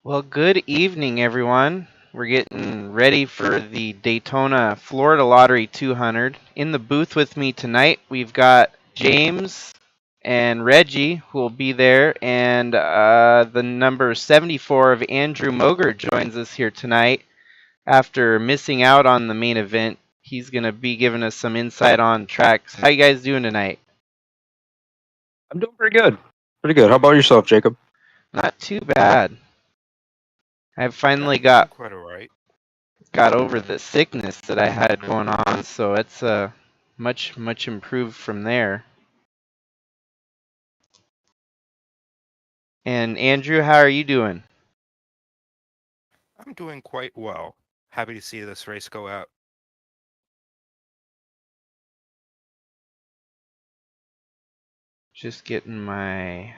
Well, good evening, everyone. We're getting ready for the Daytona Florida Lottery 200. In the booth with me tonight, we've got James and Reggie, who will be there, and the number 74 of Andrew Moger joins us here tonight. After missing out on the main event, he's going to be giving us some insight on tracks. How you guys doing tonight? I'm doing pretty good. Pretty good. How about yourself, Jacob? Not too bad. I've finally I'm got quite alright. over the sickness that I had going on, so it's much improved from there. And Andrew, how are you doing? I'm doing quite well. Happy to see this race go out. Just getting my...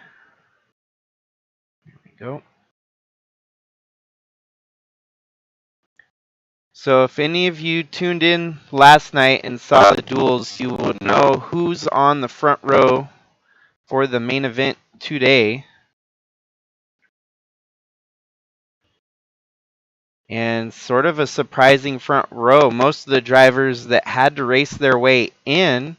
There we go. So if any of you tuned in last night and saw the duels, you will know who's on the front row for the main event today. And sort of a surprising front row. Most of the drivers that had to race their way in,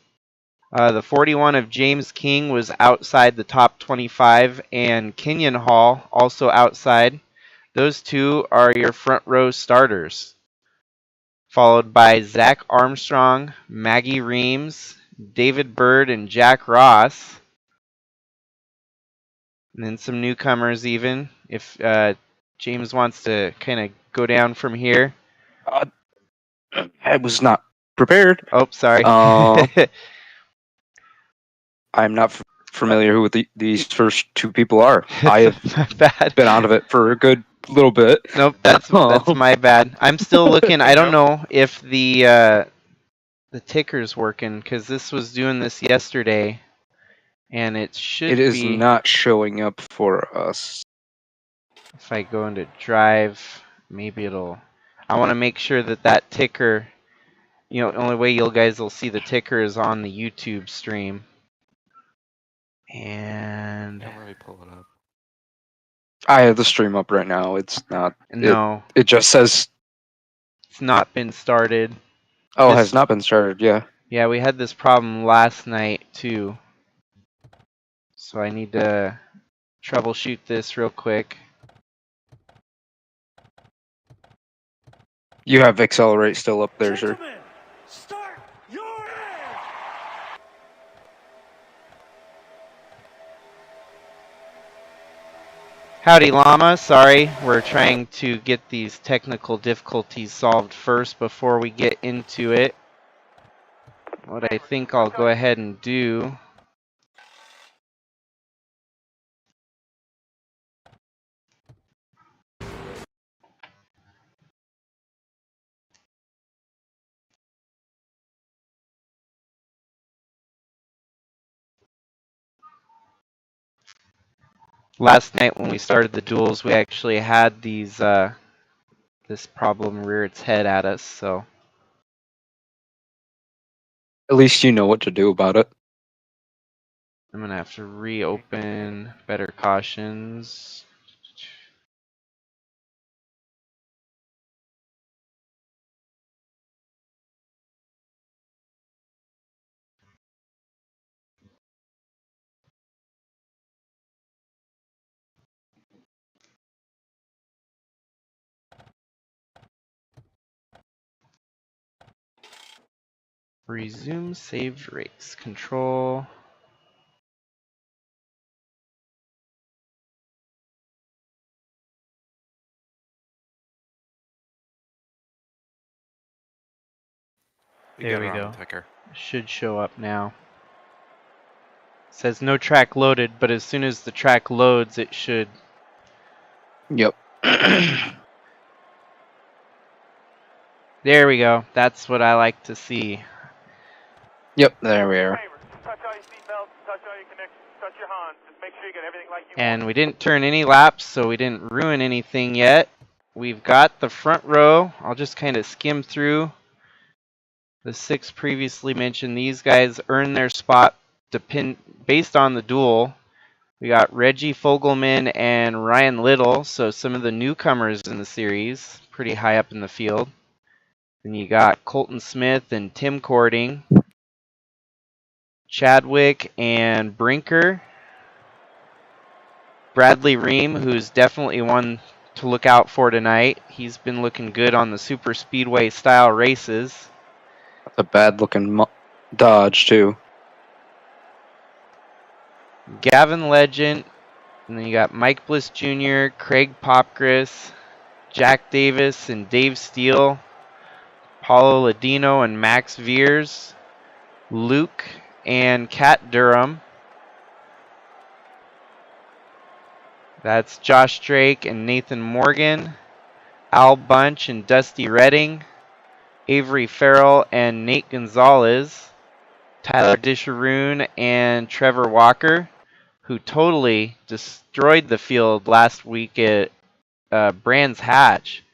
the 41 of James King was outside the top 25, and Kenyon Hall also outside. Those two are your front row starters, followed by Zach Armstrong, Maggie Reams, David Bird, and Jack Ross. And then some newcomers even, if James wants to kind of go down from here. I was not prepared. Oh, sorry. I'm not familiar who these first two people are. I have bad. been out of it for a good little bit. Nope, that's my bad. I'm still looking. I don't know if the ticker's working, because this was doing this yesterday, and it should be. It is not showing up for us. If I go into drive, maybe it'll... I want to make sure that ticker, the only way you guys will see the ticker is on the YouTube stream. And... Can't really pull it up. I have the stream up right now. It's not... No. It just says... It's not been started. Oh, it has not been started, yeah. Yeah, we had this problem last night, too. So I need to troubleshoot this real quick. You have Accelerate still up there, sir. Start your end. Howdy, Llama. Sorry, we're trying to get these technical difficulties solved first before we get into it. What I think I'll go ahead and do... Last night when we started the duels, we actually had these this problem rear its head at us, so... At least you know what to do about it. I'm going to have to reopen Better Cautions. Resume saved race. Control. There we go. Ticker. Should show up now. It says no track loaded, but as soon as the track loads, it should. Yep. There we go. That's what I like to see. Yep, there we are. Touch all your seatbelts, touch all your connections, touch your Hans. Just make sure you get everything like you And we didn't turn any laps, so we didn't ruin anything yet. We've got the front row. I'll just kind of skim through the 6 previously mentioned. These guys earn their spot based on the duel. We got Reggie Fogelman and Ryan Little, so some of the newcomers in the series, pretty high up in the field. Then you got Colton Smith and Tim Cording, Chadwick and Brinker, Bradley Ream, who's definitely one to look out for tonight. He's been looking good on the super speedway style races. That's a bad looking Dodge too. Gavin Legend, and then you got Mike Bliss Jr., Craig Popgris, Jack Davis and Dave Steele, Paulo Ladino and Max Veers, Luke and Kat Durham. That's Josh Drake and Nathan Morgan, Al Bunch and Dusty Redding, Avery Farrell and Nate Gonzalez, Tyler Disharoon and Trevor Walker, who totally destroyed the field last week at Brands Hatch.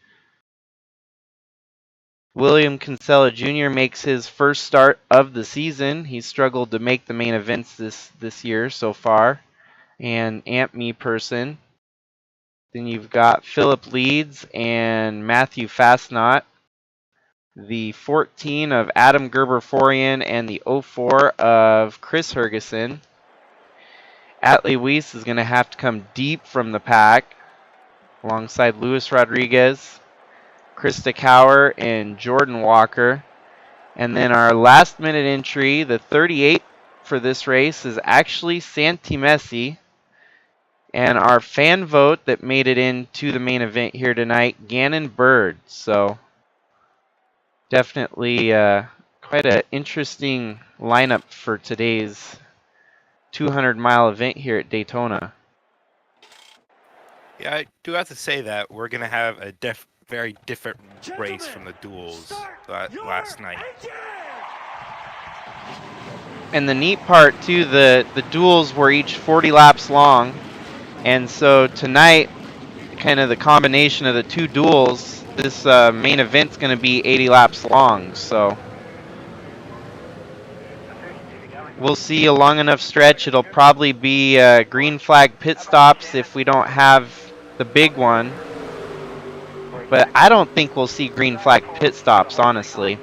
William Kinsella Jr. makes his first start of the season. He's struggled to make the main events this year so far. And Amp Me Person. Then you've got Philip Leeds and Matthew Fastnot. The 14 of Adam Gerber-Forian and the 04 of Chris Hergeson. Atlee Weiss is going to have to come deep from the pack alongside Luis Rodriguez, Krista Cower, and Jordan Walker. And then our last minute entry, the 38 for this race, is actually Santi Messi. And our fan vote that made it into the main event here tonight, Gannon Bird. So definitely quite an interesting lineup for today's 200-mile event here at Daytona. Yeah, I do have to say that we're going to have a very different race from the duels last night. And the neat part, too, the duels were each 40 laps long. And so tonight, kind of the combination of the two duels, this main event's going to be 80 laps long. So we'll see a long enough stretch. It'll probably be green flag pit stops if we don't have the big one. But I don't think we'll see green flag pit stops, honestly.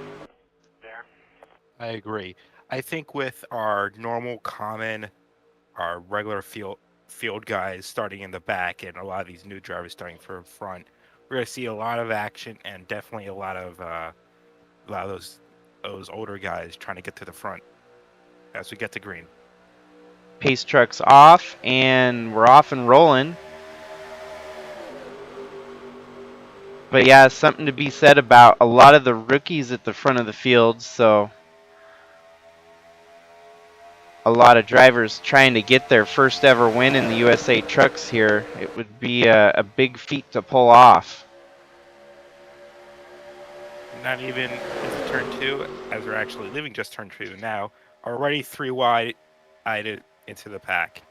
I agree. I think with our normal common, our regular field guys starting in the back and a lot of these new drivers starting from front, we're going to see a lot of action and definitely a lot of those older guys trying to get to the front as we get to green. Pace truck's off, and we're off and rolling. But yeah, something to be said about a lot of the rookies at the front of the field, so a lot of drivers trying to get their first ever win in the USA Trucks here. It would be a big feat to pull off. Not even into turn 2, as we're actually leaving just turn 2 now, already 3 wide into the pack.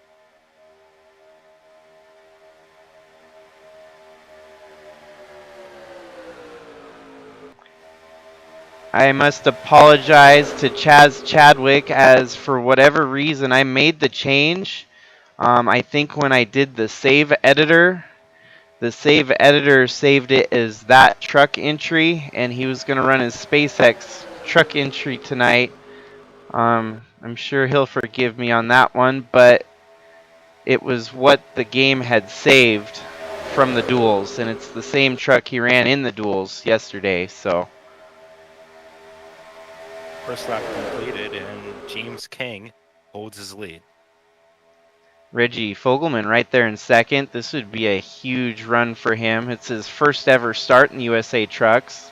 I must apologize to Chaz Chadwick, as for whatever reason I made the change. I think when I did the save editor saved it as that truck entry, and he was going to run his SpaceX truck entry tonight. I'm sure he'll forgive me on that one, but it was what the game had saved from the duels, and it's the same truck he ran in the duels yesterday, so. First lap completed, and James King holds his lead. Reggie Fogelman right there in second. This would be a huge run for him. It's his first ever start in the USA Trucks.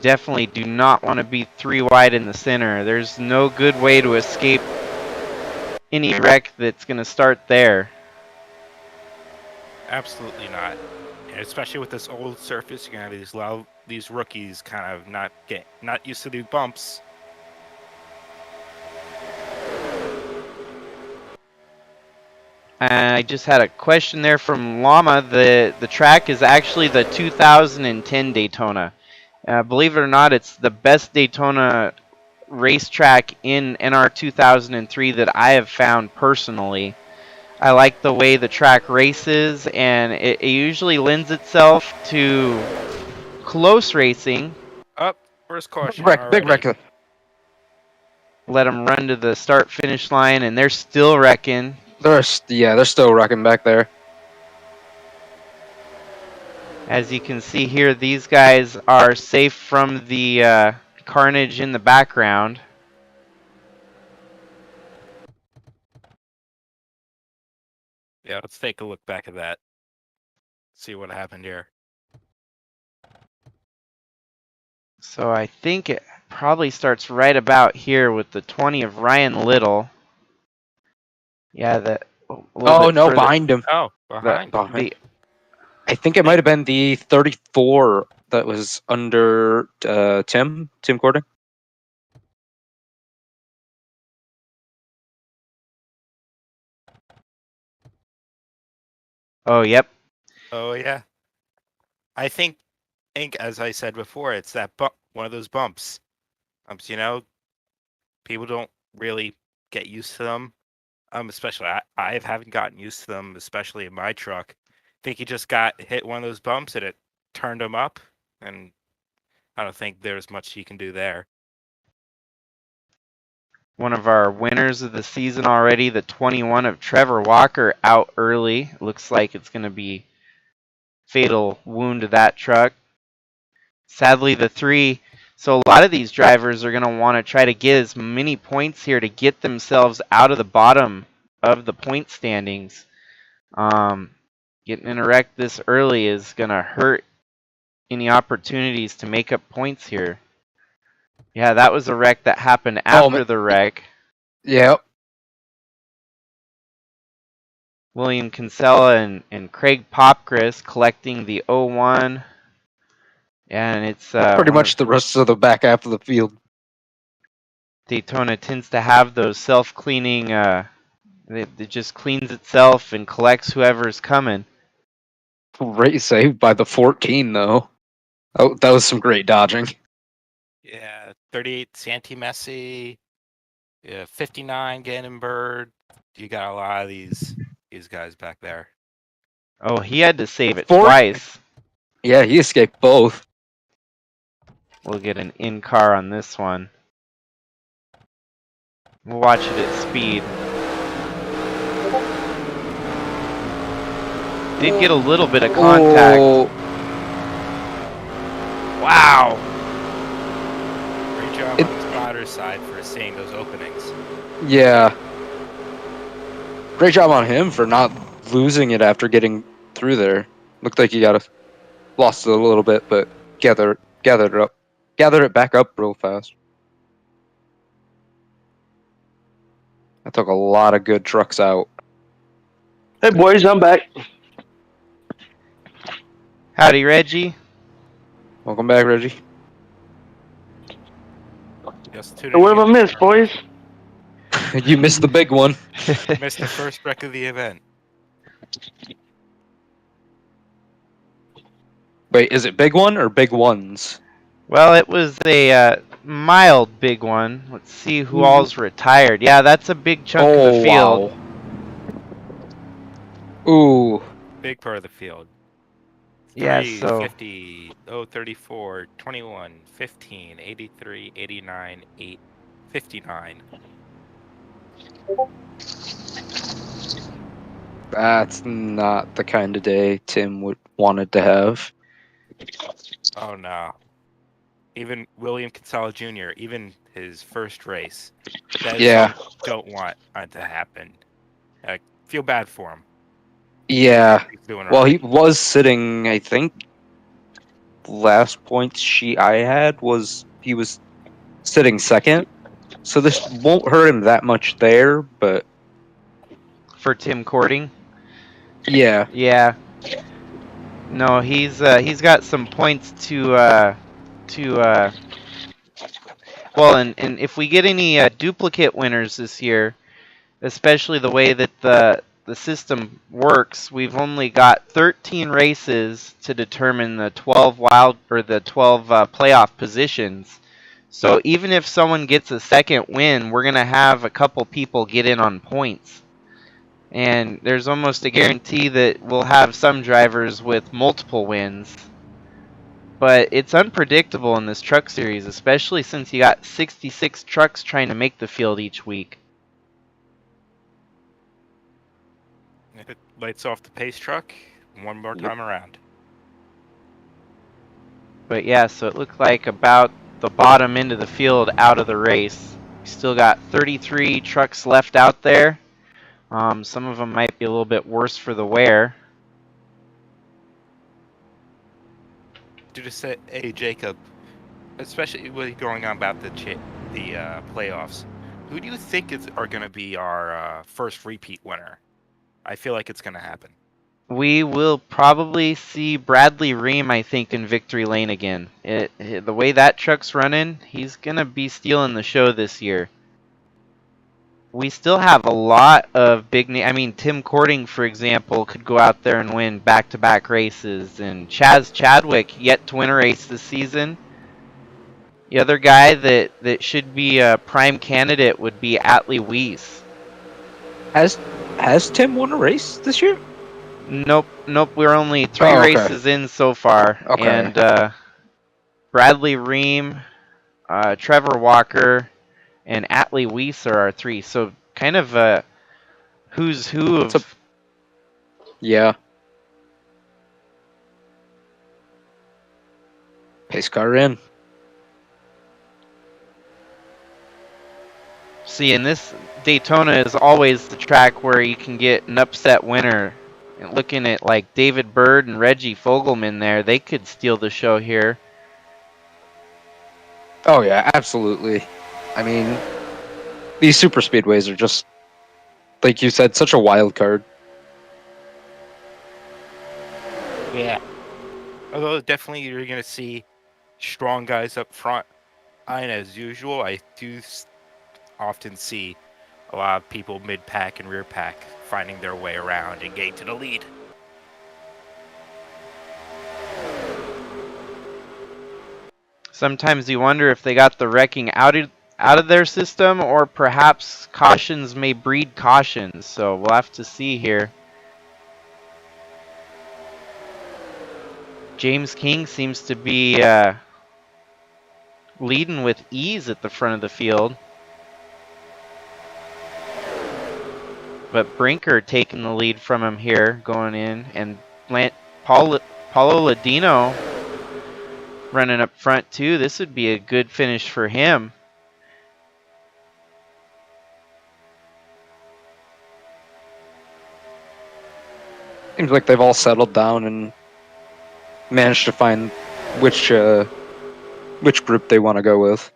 Definitely do not want to be 3 wide in the center. There's no good way to escape any wreck that's going to start there. Absolutely not. And especially with this old surface, you're gonna have these rookies kind of not used to the bumps. I just had a question there from Llama. The track is actually the 2010 Daytona. Believe it or not, it's the best Daytona racetrack in NR 2003 that I have found personally. I like the way the track races, and it usually lends itself to close racing. Up, first caution Big already. wreck. Let them run to the start-finish line, and they're still wrecking. They're still wrecking back there. As you can see here, these guys are safe from the carnage in the background. Yeah, let's take a look back at that. See what happened here. So I think it probably starts right about here with the 20 of Ryan Little. Yeah, that. Oh no, behind him. Oh, behind. I think it might have been the 34 that was under Tim Cording. Oh, yep. Oh yeah. I think as I said before, it's that one of those bumps. You know, people don't really get used to them. Especially I haven't gotten used to them, especially in my truck. I think he just got hit one of those bumps and it turned him up, and I don't think there's much he can do there. One of our winners of the season already, the 21 of Trevor Walker, out early. Looks like it's going to be fatal wound to that truck. Sadly, the 3. So a lot of these drivers are going to want to try to get as many points here to get themselves out of the bottom of the point standings. Getting in a wreck this early is going to hurt any opportunities to make up points here. Yeah, that was a wreck that happened after the wreck. Yep. William Kinsella and Craig Popcris collecting the 01. And it's pretty much the rest of the back half of the field. Daytona tends to have those self-cleaning. It just cleans itself and collects whoever's coming. Great save by the 14, though. Oh, that was some great dodging. Yeah, 38 Santi Messi. Yeah, 59 Gannonbird. You got a lot of these guys back there. Oh, he had to save it twice. Yeah, he escaped both. We'll get an in-car on this one. We'll watch it at speed. Did get a little bit of contact. Oh. Wow. Great job on the spotter's side for seeing those openings. Yeah. Great job on him for not losing it after getting through there. Looked like he lost it a little bit, but gathered it back up real fast. I took a lot of good trucks out. Hey boys, I'm back. Howdy, Reggie. Welcome back, Reggie. What have I missed, boys? You missed the big one. Missed the first wreck of the event. Wait, is it big one or big ones? Well, it was a mild big one. Let's see who all's retired. Yeah, that's a big chunk of the field. Wow. Ooh. Big part of the field. Yeah, 3, so 50, 34, 21, 15, 83, 89, 8, 59. That's not the kind of day Tim wanted to have. Oh no. Even William Kinsella Jr., even his first race. That Yeah. Don't want it to happen. I feel bad for him. Yeah. He's doing Well, right. he was sitting, I think, last point sheet I had was he was sitting second. So this won't hurt him that much there, but for Tim Cording. yeah. Yeah. No, he's got some points to well, and if we get any duplicate winners this year, especially the way that the system works, we've only got 13 races to determine the 12 playoff positions. So even if someone gets a second win, we're gonna have a couple people get in on points. And there's almost a guarantee that we'll have some drivers with multiple wins. But it's unpredictable in this truck series, especially since you got 66 trucks trying to make the field each week. It lights off the pace truck one more time around. But yeah, so it looked like about the bottom end of the field out of the race. Still got 33 trucks left out there. Some of them might be a little bit worse for the wear. Hey Jacob, especially with going on about the playoffs, who do you think are going to be our first repeat winner? I feel like it's going to happen. We will probably see Bradley Ream, I think, in victory lane again. The way that truck's running, he's going to be stealing the show this year. We still have a lot of big names. I mean, Tim Cording, for example, could go out there and win back-to-back races. And Chaz Chadwick, yet to win a race this season. The other guy that should be a prime candidate would be Atlee Weiss. Has Tim won a race this year? Nope. We're only 3 races in so far. Okay. And Bradley Ream, Trevor Walker, and Atlee Weiss are our 3. So kind of a who's who of... Yeah. Pace car in. See, in this Daytona is always the track where you can get an upset winner. And looking at like David Bird and Reggie Fogelman there, they could steal the show here. Oh yeah, absolutely. I mean, these super speedways are just, like you said, such a wild card. Yeah. Although definitely you're going to see strong guys up front. And as usual, I do often see a lot of people mid-pack and rear-pack finding their way around and getting to the lead. Sometimes you wonder if they got the wrecking out of their system, or perhaps cautions may breed cautions. So we'll have to see here. James King seems to be leading with ease at the front of the field. But Brinker taking the lead from him here, going in. And Paulo Ladino running up front too. This would be a good finish for him. Seems like they've all settled down and managed to find which group they want to go with.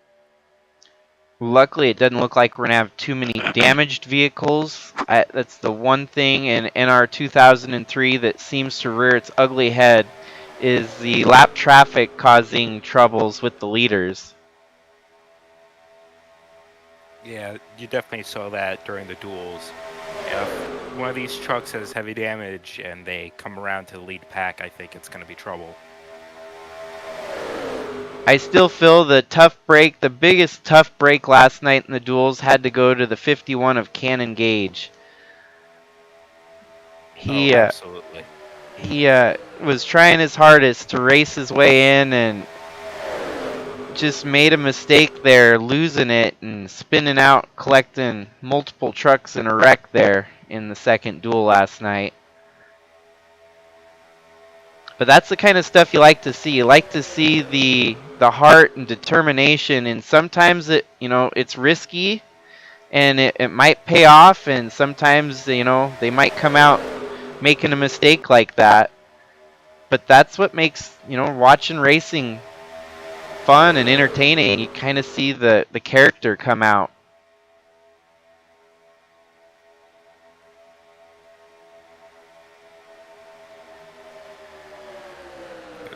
Luckily, it doesn't look like we're going to have too many damaged vehicles. That's the one thing in NR 2003 that seems to rear its ugly head, is the lap traffic causing troubles with the leaders. Yeah, you definitely saw that during the duels. If one of these trucks has heavy damage and they come around to the lead pack, I think it's going to be trouble. I still feel the biggest tough break last night in the duels had to go to the 51 of Cannon Gage. Absolutely. He was trying his hardest to race his way in and just made a mistake there, losing it and spinning out, collecting multiple trucks in a wreck there in the second duel last night. But that's the kind of stuff you like to see. You like to see the heart and determination, and sometimes it's risky and it might pay off, and sometimes they might come out making a mistake like that. But that's what makes watching racing fun and entertaining. You kind of see the character come out.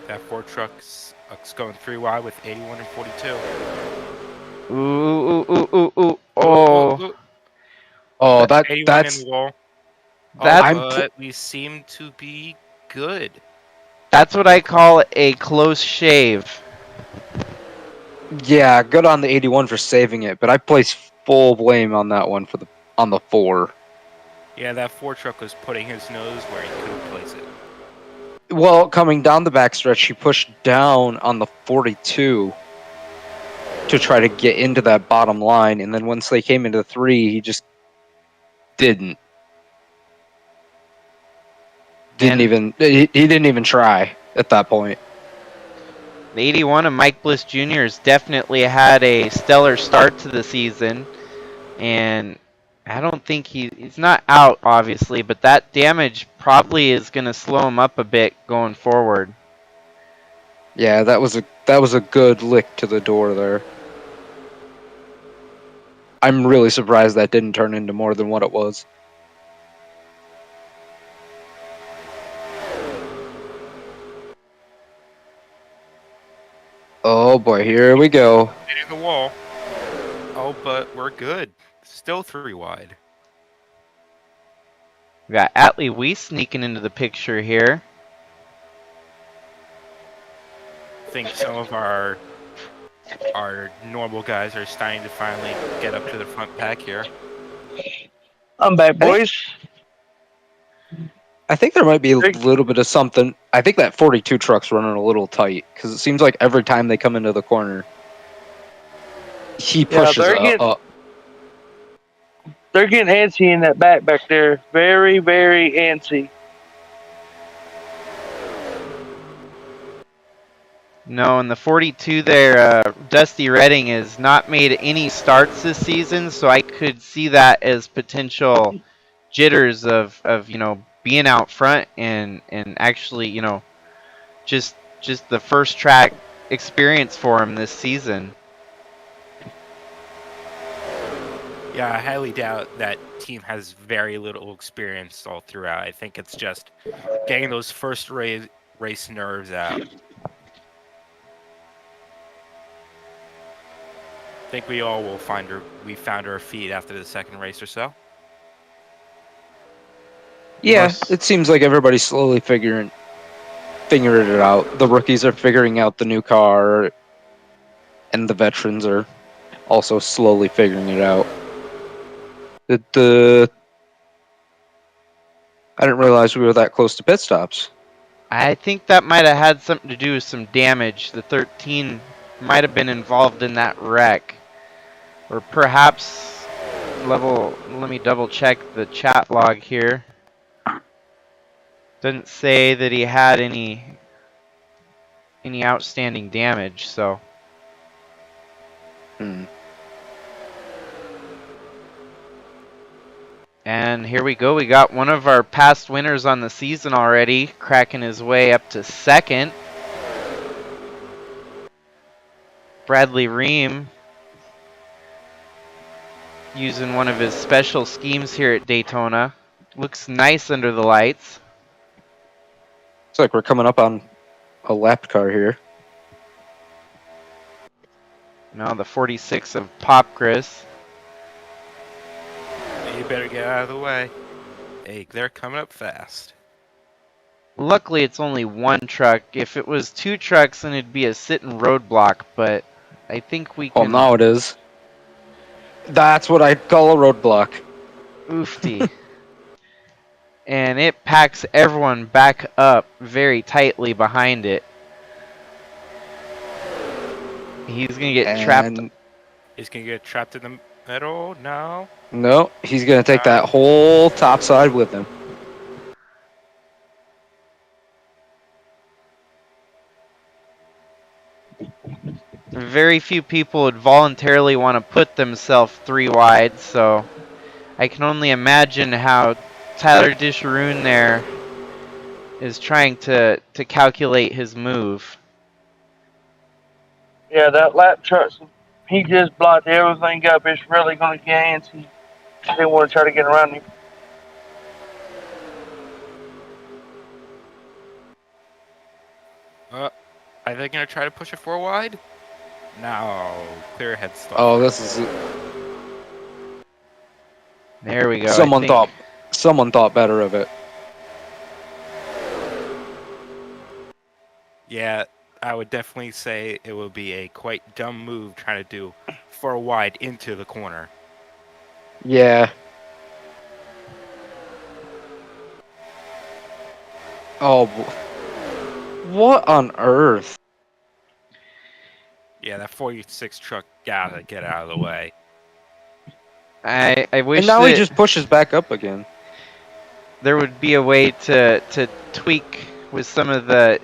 That Ford truck's going 3 wide with 81 and 42. Ooh. Oh. Oh, That's 81 that's in the wall. But we seem to be good. That's what I call a close shave. Yeah, good on the 81 for saving it, but I place full blame on that one on the 4. Yeah, that 4 truck was putting his nose where he couldn't place it. Well, coming down the backstretch, he pushed down on the 42 to try to get into that bottom line, and then once they came into 3, he just didn't. He didn't even try at that point. The 81 of Mike Bliss Jr. has definitely had a stellar start to the season, and I don't think he's not out, obviously, but that damage probably is going to slow him up a bit going forward. Yeah, that was a good lick to the door there. I'm really surprised that didn't turn into more than what it was. Oh boy, here we go. Hitting the wall. Oh, but we're good. Still 3 wide. We got Atlee Weiss sneaking into the picture here. I think some of our normal guys are starting to finally get up to the front pack here. I'm back, boys. I think there might be a little bit of something. I think that 42 truck's running a little tight because it seems like every time they come into the corner, he pushes up. They're getting antsy in that back there. Very, very antsy. No, in the 42 there, Dusty Redding has not made any starts this season, so I could see that as potential jitters of being out front and actually, just the first track experience for him this season. Yeah, I highly doubt that team has very little experience all throughout. I think it's just getting those first race nerves out. I think we all will found our feet after the second race or so. Yeah, it seems like everybody's slowly figuring it out. The rookies are figuring out the new car, and the veterans are also slowly figuring it out. I didn't realize we were that close to pit stops. I think that might have had something to do with some damage. The 13 might have been involved in that wreck. Or perhaps let me double check the chat log here. Doesn't say that he had any outstanding damage, so. And here we go. We got one of our past winners on the season already, cracking his way up to second. Bradley Ream, using one of his special schemes here at Daytona. Looks nice under the lights. Looks like we're coming up on a lap car here. Now the 46 of Pop Chris. You better get out of the way. Hey, they're coming up fast. Luckily, it's only one truck. If it was 2 trucks, then it'd be a sit-and roadblock, but I think we can... Oh, now it is. That's what I'd call a roadblock. Oofty. And it packs everyone back up very tightly behind it. He's going to get trapped. He's going to get trapped in the middle? No. No, he's going to take that whole top side with him. Very few people would voluntarily want to put themselves 3 wide, so I can only imagine how Tyler Disharoon there is trying to calculate his move. Yeah, that lap truck, he just blocked everything up. It's really going to get antsy. They want to try to get around him. Are they going to try to push it 4 wide? No. Clear ahead stop. Oh, this is... There we go. someone thought better of it. Yeah, I would definitely say it would be a quite dumb move trying to do 4 wide into the corner. Yeah. Oh, what on earth? Yeah, that 46 truck gotta get out of the way. I wish And now he that just pushes back up again. there would be a way to tweak with some of the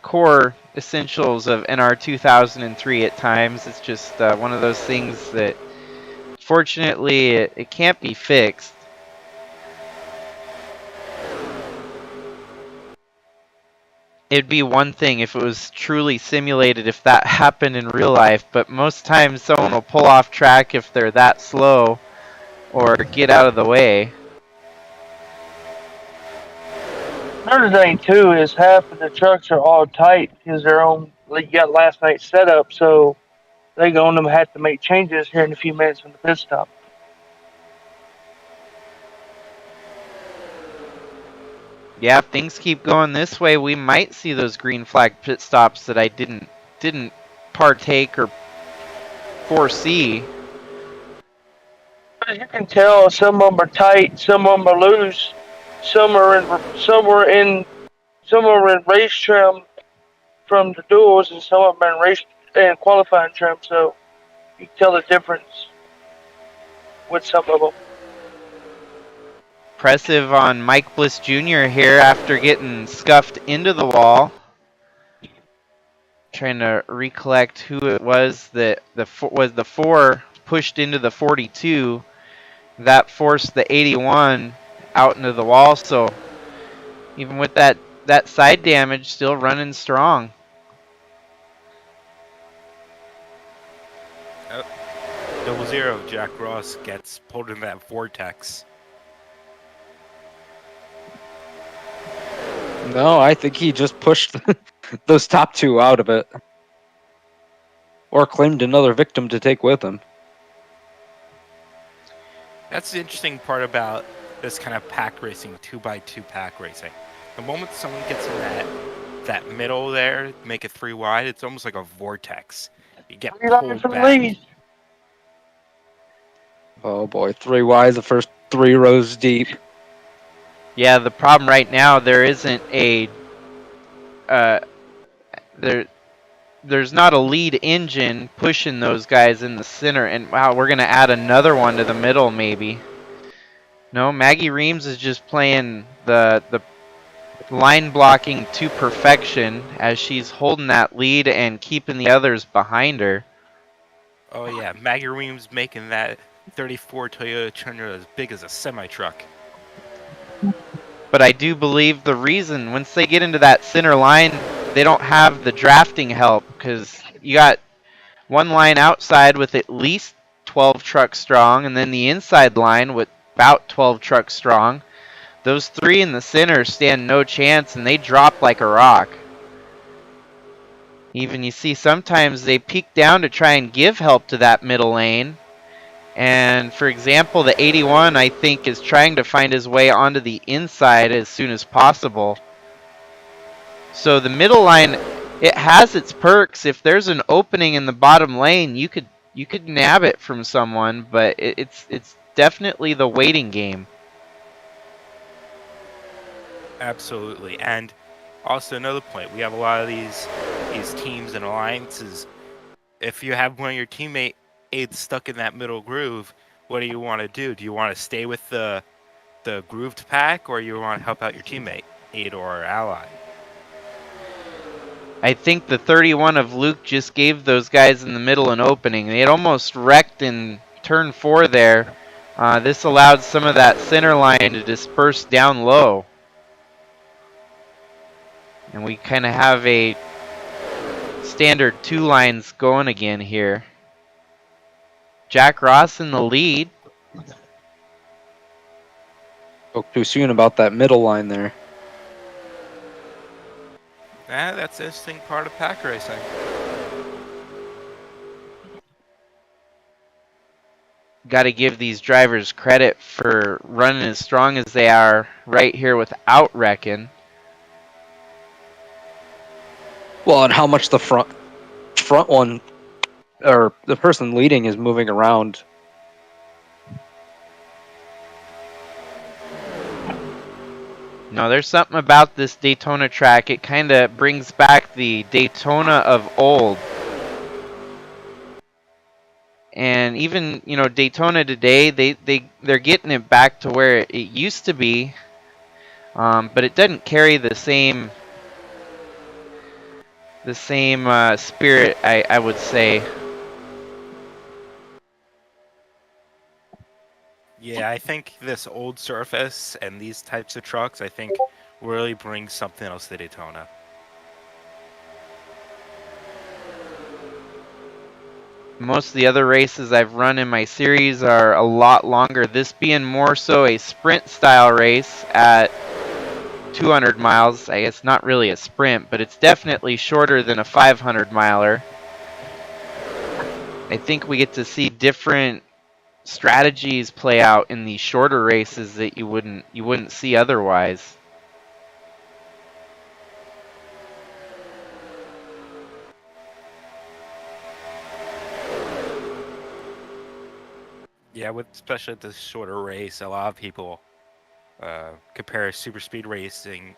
core essentials of NR 2003 at times. It's just one of those things that fortunately it can't be fixed. It'd be one thing if it was truly simulated, if that happened in real life, but most times someone will pull off track if they're that slow or get out of the way. Another thing too is half of the trucks are all tight because they're on. You got last night's setup, so they going to have to make changes here in a few minutes on the pit stop. Yeah, if things keep going this way, we might see those green flag pit stops that I didn't partake or foresee. But as you can tell, some of them are tight, some of them are loose, some are in race trim from the duels, and some of them are in race and qualifying trim. So you can tell the difference with some of them. Impressive on Mike Bliss Jr. here after getting scuffed into the wall. Trying to recollect who it was that was the 4 pushed into the 42. That forced the 81 out into the wall. So even with that side damage, still running strong. Double zero, Jack Ross gets pulled in that vortex. No, I think he just pushed those top two out of it. Or claimed another victim to take with him. That's the interesting part about this kind of pack racing, 2x2 pack racing. The moment someone gets in that middle there, make it 3 wide, it's almost like a vortex. You get pulled From the back. lead. Oh boy, 3 wides, the first 3 rows deep. Yeah, the problem right now, there isn't a there's not a lead engine pushing those guys in the center, and wow, we're gonna add another one to the middle maybe. No, Maggie Reams is just playing the line blocking to perfection as she's holding that lead and keeping the others behind her. Oh yeah, Maggie Reams making that 34 Toyota Tundra as big as a semi-truck. But I do believe the reason, once they get into that center line, they don't have the drafting help, because you got one line outside with at least 12 trucks strong, and then the inside line with about 12 trucks strong. Those 3 in the center stand no chance, and they drop like a rock. Even you see sometimes they peek down to try and give help to that middle lane. And for example, the 81, I think, is trying to find his way onto the inside as soon as possible. So the middle line, it has its perks. If there's an opening in the bottom lane, you could nab it from someone, but it's definitely the waiting game. Absolutely. And also another point, we have a lot of these teams and alliances. If you have one of your teammates stuck in that middle groove, what do you want to do? Do you want to stay with the grooved pack, or you want to help out your teammate, aid or ally? I think the 31 of Luke just gave those guys in the middle an opening. They had almost wrecked in turn 4 there. This allowed some of that center line to disperse down low. And we kind of have a standard 2 lines going again here. Jack Ross in the lead. Spoke too soon about that middle line there. That's the interesting part of pack racing. got to give these drivers credit for running as strong as they are right here without wrecking. Well, and how much the front one, or the person leading, is moving around. No, there's something about this Daytona track. It kind of brings back the Daytona of old. And even, you know, Daytona today, they're getting it back to where it used to be, but it doesn't carry the same spirit, I would say. Yeah, I think this old surface and these types of trucks, I think, really brings something else to Daytona. Most of the other races I've run in my series are a lot longer. This being more so a sprint style race at 200 miles. I guess not really a sprint, but it's definitely shorter than a 500 miler. I think we get to see different strategies play out in these shorter races that you wouldn't see otherwise. Yeah, with especially this shorter race, a lot of people compare super speedway racing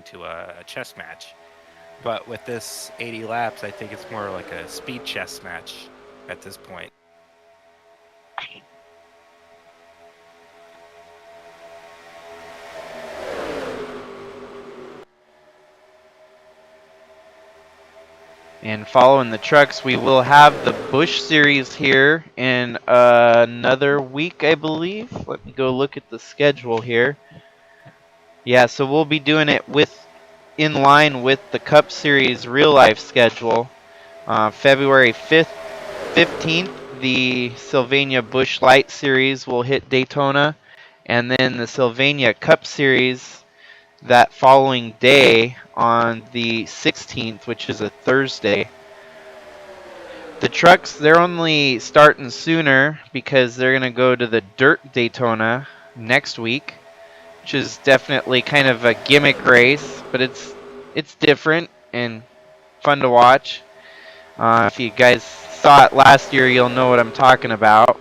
to a chess match. But with this 80 laps, I think it's more like a speed chess match at this point. And following the trucks, we will have the Busch Series here in another week, I believe. Let me go look at the schedule here. Yeah, so we'll be doing it in line with the Cup Series real life schedule. February 15th, the Sylvania Busch Light Series will hit Daytona, and then the Sylvania Cup Series that following day on the 16th, which is a Thursday. The trucks, they're only starting sooner because they're going to go to the Dirt Daytona next week, which is definitely kind of a gimmick race, but it's different and fun to watch. If you guys saw it last year, you'll know what I'm talking about.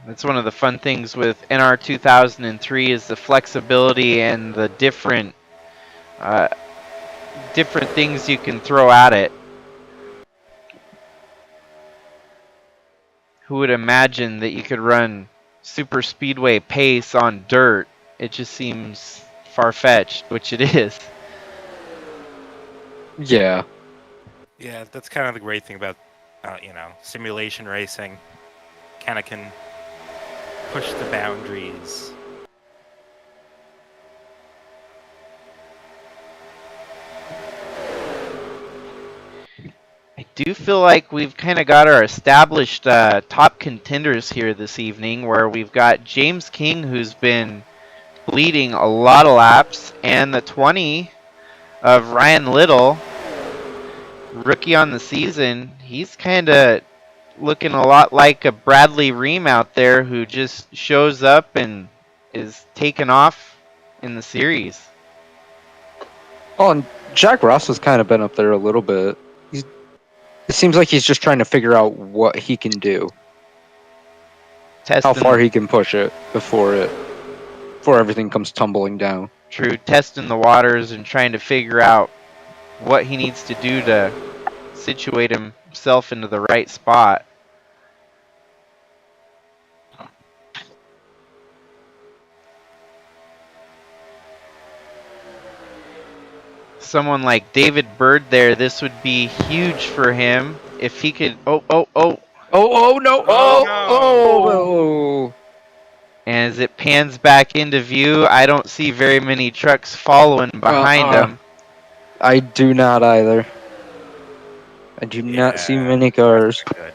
That's one of the fun things with NR 2003 is the flexibility and the different things you can throw at it. Who would imagine that you could run super speedway pace on dirt? It just seems far-fetched, which it is. Yeah. Yeah, that's kind of the great thing about, simulation racing. Kind of can push the boundaries. I do feel like we've kind of got our established top contenders here this evening, where we've got James King, who's been leading a lot of laps, and the 20 of Ryan Little, rookie on the season. He's kind of looking a lot like a Bradley Ream out there who just shows up and is taken off in the series. Oh, and Jack Ross has kind of been up there a little bit. It seems like he's just trying to figure out what he can do. How far he can push it before everything comes tumbling down. True, testing the waters and trying to figure out what he needs to do to situate himself into the right spot. Someone like David Bird there, this would be huge for him if he could. Oh no! Oh! And as it pans back into view, I don't see very many trucks following behind him. I do not either. I do not see many cars. Good.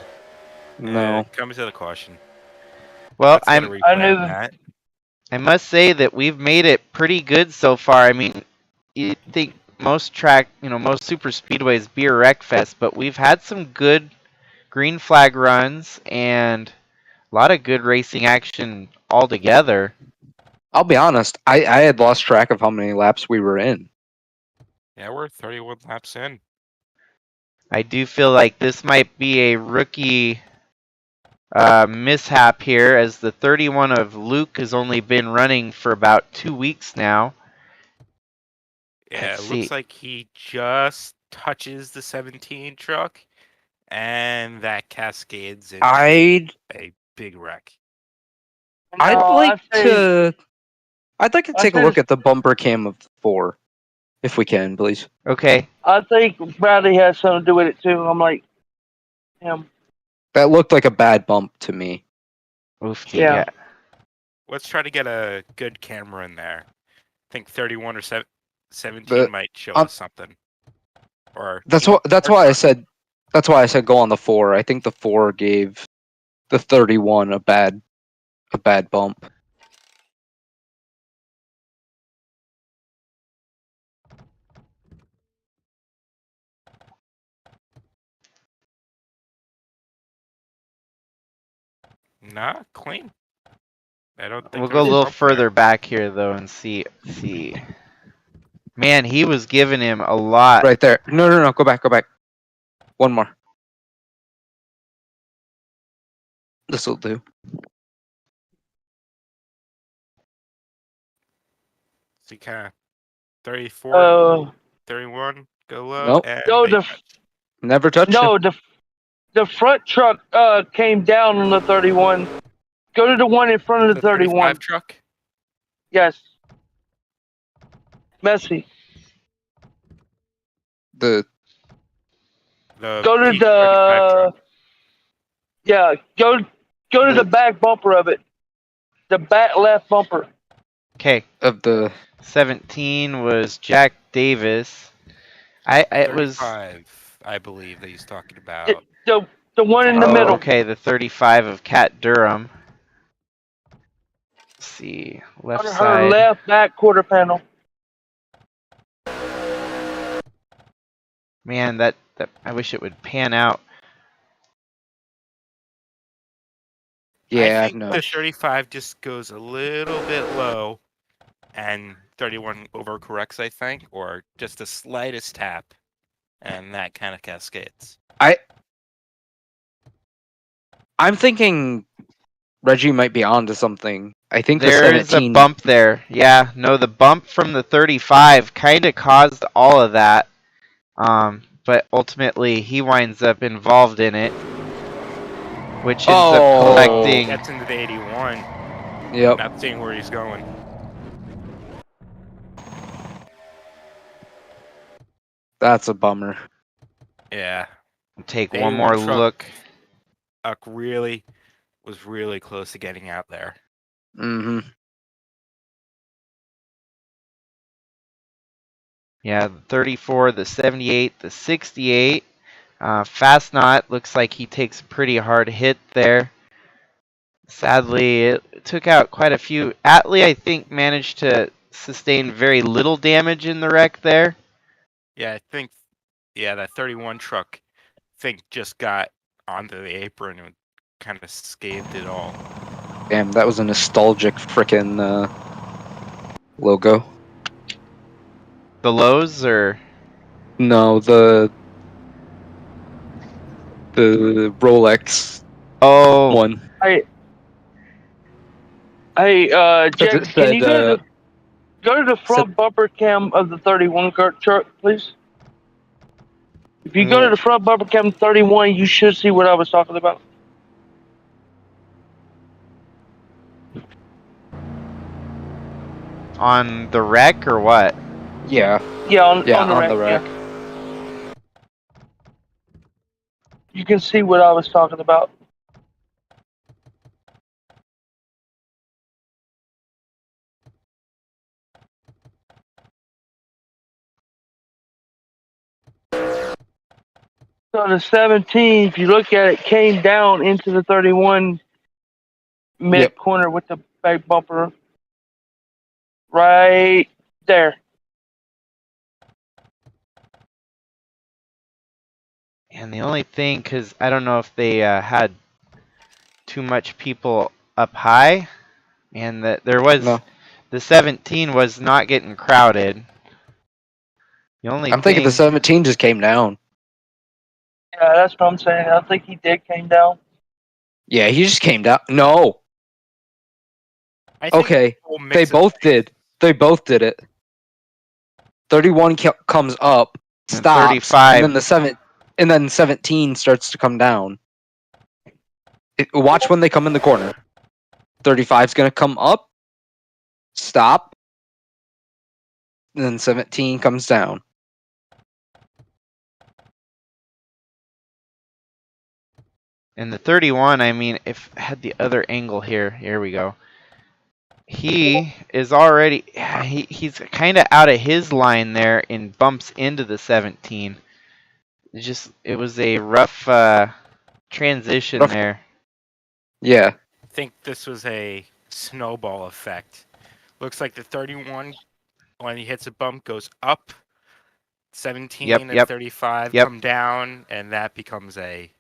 No. Coming to the caution. Well, I knew I must say that we've made it pretty good so far. I mean, you think most track, most super speedways be a wreck fest, but we've had some good green flag runs and a lot of good racing action altogether. I'll be honest. I had lost track of how many laps we were in. Yeah, we're 31 laps in. I do feel like this might be a rookie mishap here, as the 31 of Luke has only been running for about 2 weeks now. Yeah, Let's it see. looks like he just touches the 17 truck, and that cascades into a big wreck. I'd No, like I'd say- to. I'd like to I'd take a say look this- at the bumper cam of 4, if we can, please. Okay. I think Bradley has something to do with it too. I'm like him. That looked like a bad bump to me. Oofty, Yeah. yeah. Let's try to get a good camera in there. I think 31 or 17 But, might show us something. Or That's even why I truck. said. That's why I said go on the 4. I think the 4 gave the 31 a bad bump. Nah, clean. I don't think We'll go a there's little bump there. further back here though and see. Man, he was giving him a lot. Right there. No. Go back. One more. This will do. See, kind of 34, 31, go low. Nope. And No, they Never touched no, him. the front truck came down on the 31. Go to the one in front of the 31. 35 truck. Yes. Messy. The The Go to P35 the truck. yeah. Go to the back bumper of it. The back left bumper. Okay. of the 17 was Jack Davis. It was 35, I believe that he's talking about. The one in the middle. Okay, the 35 of Kat Durham. Let's see, left On her side. left back quarter panel. Man, that I wish it would pan out. yeah, I think no. the 35 just goes a little bit low, and 31 overcorrects, I think, or just the slightest tap, and that kind of cascades. I'm thinking Reggie might be onto something. I think the There is a 17 bump there. Yeah, no, the bump from the 35 kind of caused all of that. But ultimately he winds up involved in it, which ends up collecting. Gets into the 81. Yep. Not seeing where he's going. That's a bummer. Yeah. Take The one more 81 truck look. Was really close to getting out there. Mm-hmm. Yeah, the 34, the 78, the 68. Fast Knot looks like he takes a pretty hard hit there. Sadly, it took out quite a few. Atlee, I think, managed to sustain very little damage in the wreck there. Yeah, I think, that 31 truck, just got onto the apron and kind of scathed it all. Damn, that was a nostalgic frickin' logo. The lows, or No, the Rolex one. Hey, Jack, It can you said, go to the front bumper cam of the 31 truck, please? If you go to the front bumper cam 31, you should see what I was talking about. on the wreck, or what? Yeah. Yeah, on the on the rack. rack. Yeah. You can see what I was talking about. So the 17, if you look at it, came down into the 31 mid Yep. corner with the back bumper right there. And the only thing, because I don't know if they had too much people up high, and that there was No. the 17 was not getting crowded. The only I'm thinking the thing, 17 just came down. Yeah, that's what I'm saying. I think he did came down. Yeah, he just came down. No. I think Okay. we'll They mix it. both did. They both did it. 31 comes up, and stops, 35. and then 17 starts to come down. Watch when they come in the corner. 35's gonna come up, stop, and then 17 comes down. And the 31, I mean, if I had the other angle here we go. He is already, he's kind of out of his line there and bumps into the 17. It was a rough transition Rough. there. Yeah. I think this was a snowball effect. Looks like the 31, when he hits a bump, goes up. 17 and Yep. 35 Yep. come down, and that becomes a...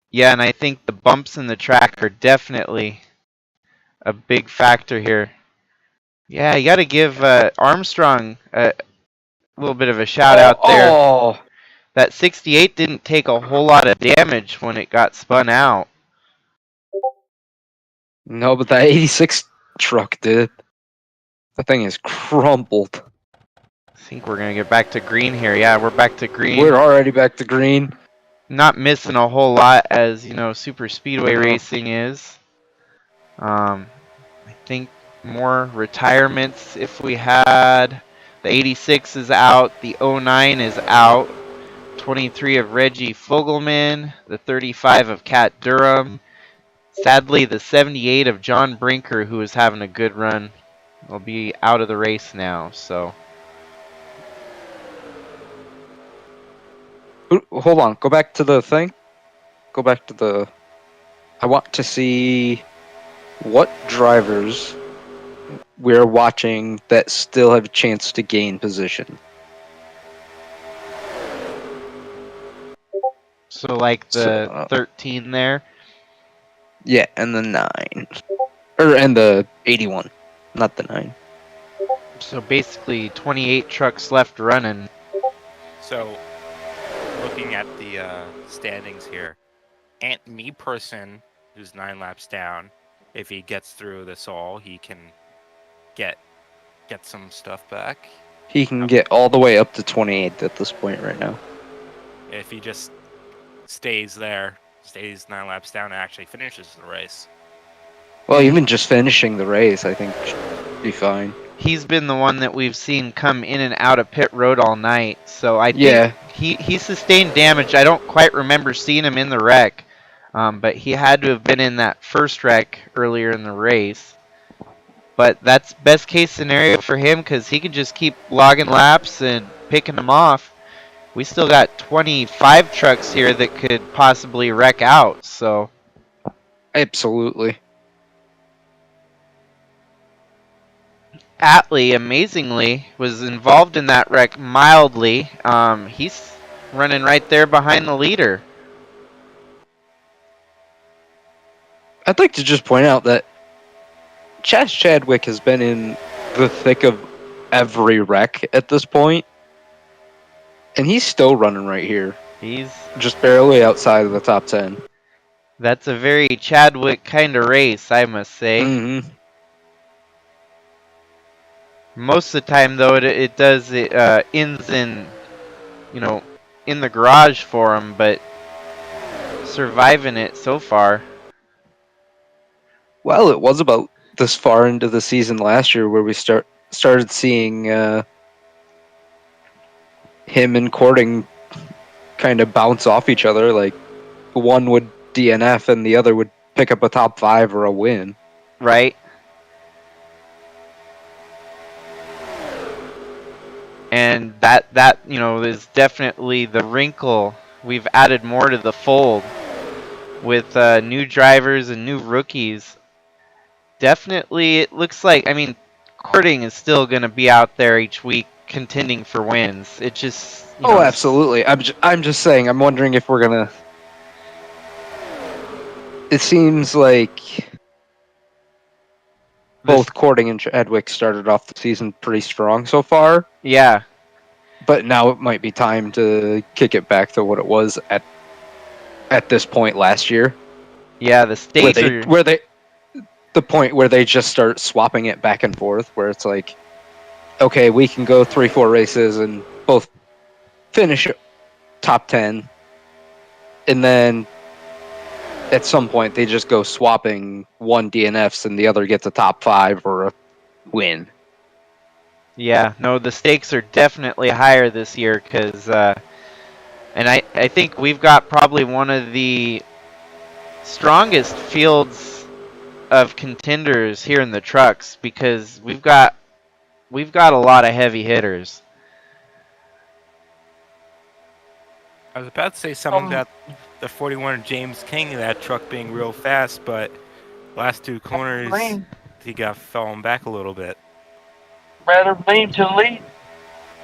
Yeah, and I think the bumps in the track are definitely a big factor here. Yeah, you got to give Armstrong a little bit of a shout out there. Oh, That 68 didn't take a whole lot of damage when it got spun out. no, but that 86 truck did. That thing is crumpled. I think we're going to get back to green here. Yeah, we're back to green. We're already back to green. Not missing a whole lot as, super speedway No. racing is. I think more retirements if we had. The 86 is out. The 09 is out. 23 of Reggie Fogelman. The 35 of Kat Durham. Sadly, the 78 of John Brinker, who is having a good run, will be out of the race now. So Hold on. Go back to the thing. Go back to the... I want to see what drivers we're watching that still have a chance to gain position. So like the So, 13 there. Yeah, and the 9. And the 81. Not the 9. So basically 28 trucks left running. So, looking at the standings here, me person, who's 9 laps down, if he gets through this all, he can get some stuff back. He can get all the way up to 28 at this point right now. If he just stays there, stays 9 laps down, and actually finishes the race. Well, even just finishing the race, I think should be fine. He's been the one that we've seen come in and out of pit road all night. So I think Yeah. he sustained damage. I don't quite remember seeing him in the wreck. But he had to have been in that first wreck earlier in the race. But that's best case scenario for him because he could just keep logging laps and picking them off. We still got 25 trucks here that could possibly wreck out. So Absolutely. Atlee, amazingly, was involved in that wreck mildly. He's running right there behind the leader. I'd like to just point out that Chas Chadwick has been in the thick of every wreck at this point, and he's still running right here, He's just barely outside of the top 10. That's a very Chadwick kind of race, I must say. Mm-hmm. Most of the time, though, it does ends in, in the garage for him, but surviving it so far. Well, it was about this far into the season last year where we started seeing him and Courting kind of bounce off each other. Like, one would DNF and the other would pick up a top 5 or a win. Right. And that is definitely the wrinkle. We've added more to the fold with new drivers and new rookies. Definitely, it looks like, Courting is still going to be out there each week contending for wins. It just Absolutely. I'm just saying. I'm wondering if we're gonna. It seems like both Cording and Chadwick started off the season pretty strong so far. Yeah. But now it might be time to kick it back to what it was at this point last year. Yeah, the stakes the point where they just start swapping it back and forth, where it's like, okay, we can go 3-4 races and both finish top 10, and then at some point they just go swapping one DNFs and the other gets a top 5 or a win. Yeah, no, the stakes are definitely higher this year because, and I think we've got probably one of the strongest fields of contenders here in the trucks because we've got a lot of heavy hitters. I was about to say something about the 41 James King, that truck being real fast, but last 2 corners he got fallen back a little bit. Rather lean to the lead.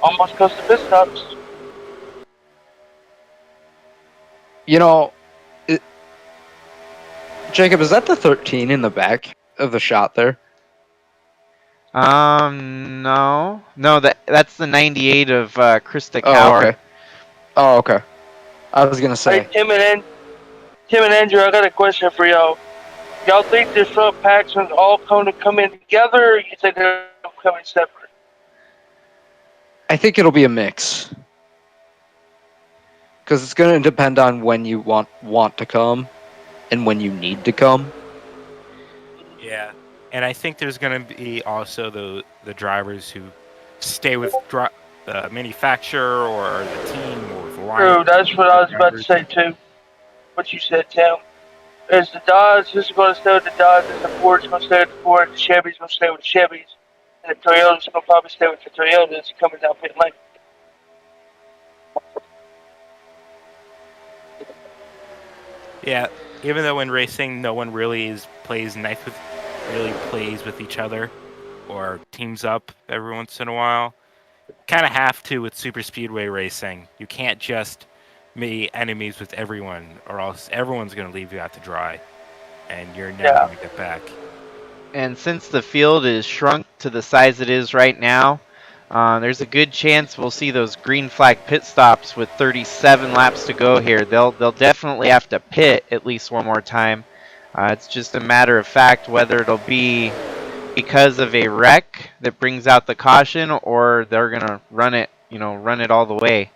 Almost goes to pit stops. You know, Jacob, is that the 13 in the back of the shot there? No, that's the 98 of Krista Cower. Oh, okay. I was gonna say. Hey, Tim and Andrew, I got a question for y'all. Y'all think this front packs are all going to come in together, or you think they're coming separate? I think it'll be a mix. Because it's going to depend on when you want to come and when you need to come. Yeah, and I think there's going to be also the drivers who stay with the manufacturer or the team or the line. True, that's what I was about to say too. What you said, Tim. Is the Dodge just going to stay with the Dodge, and the Ford's going to stay with the Ford, the Chevy's going to stay with the Chevys, and the Toyota's going to probably stay with the Toyotas coming down pit lane. Yeah, even though in racing no one really plays with each other or teams up every once in a while. Kind of have to with super speedway racing. You can't just be enemies with everyone, or else everyone's going to leave you out to dry, and you're never going to get back. And since the field is shrunk to the size it is right now, there's a good chance we'll see those green flag pit stops with 37 laps to go here. They'll definitely have to pit at least one more time. It's just a matter of fact whether it'll be because of a wreck that brings out the caution, or they're gonna run it all the way.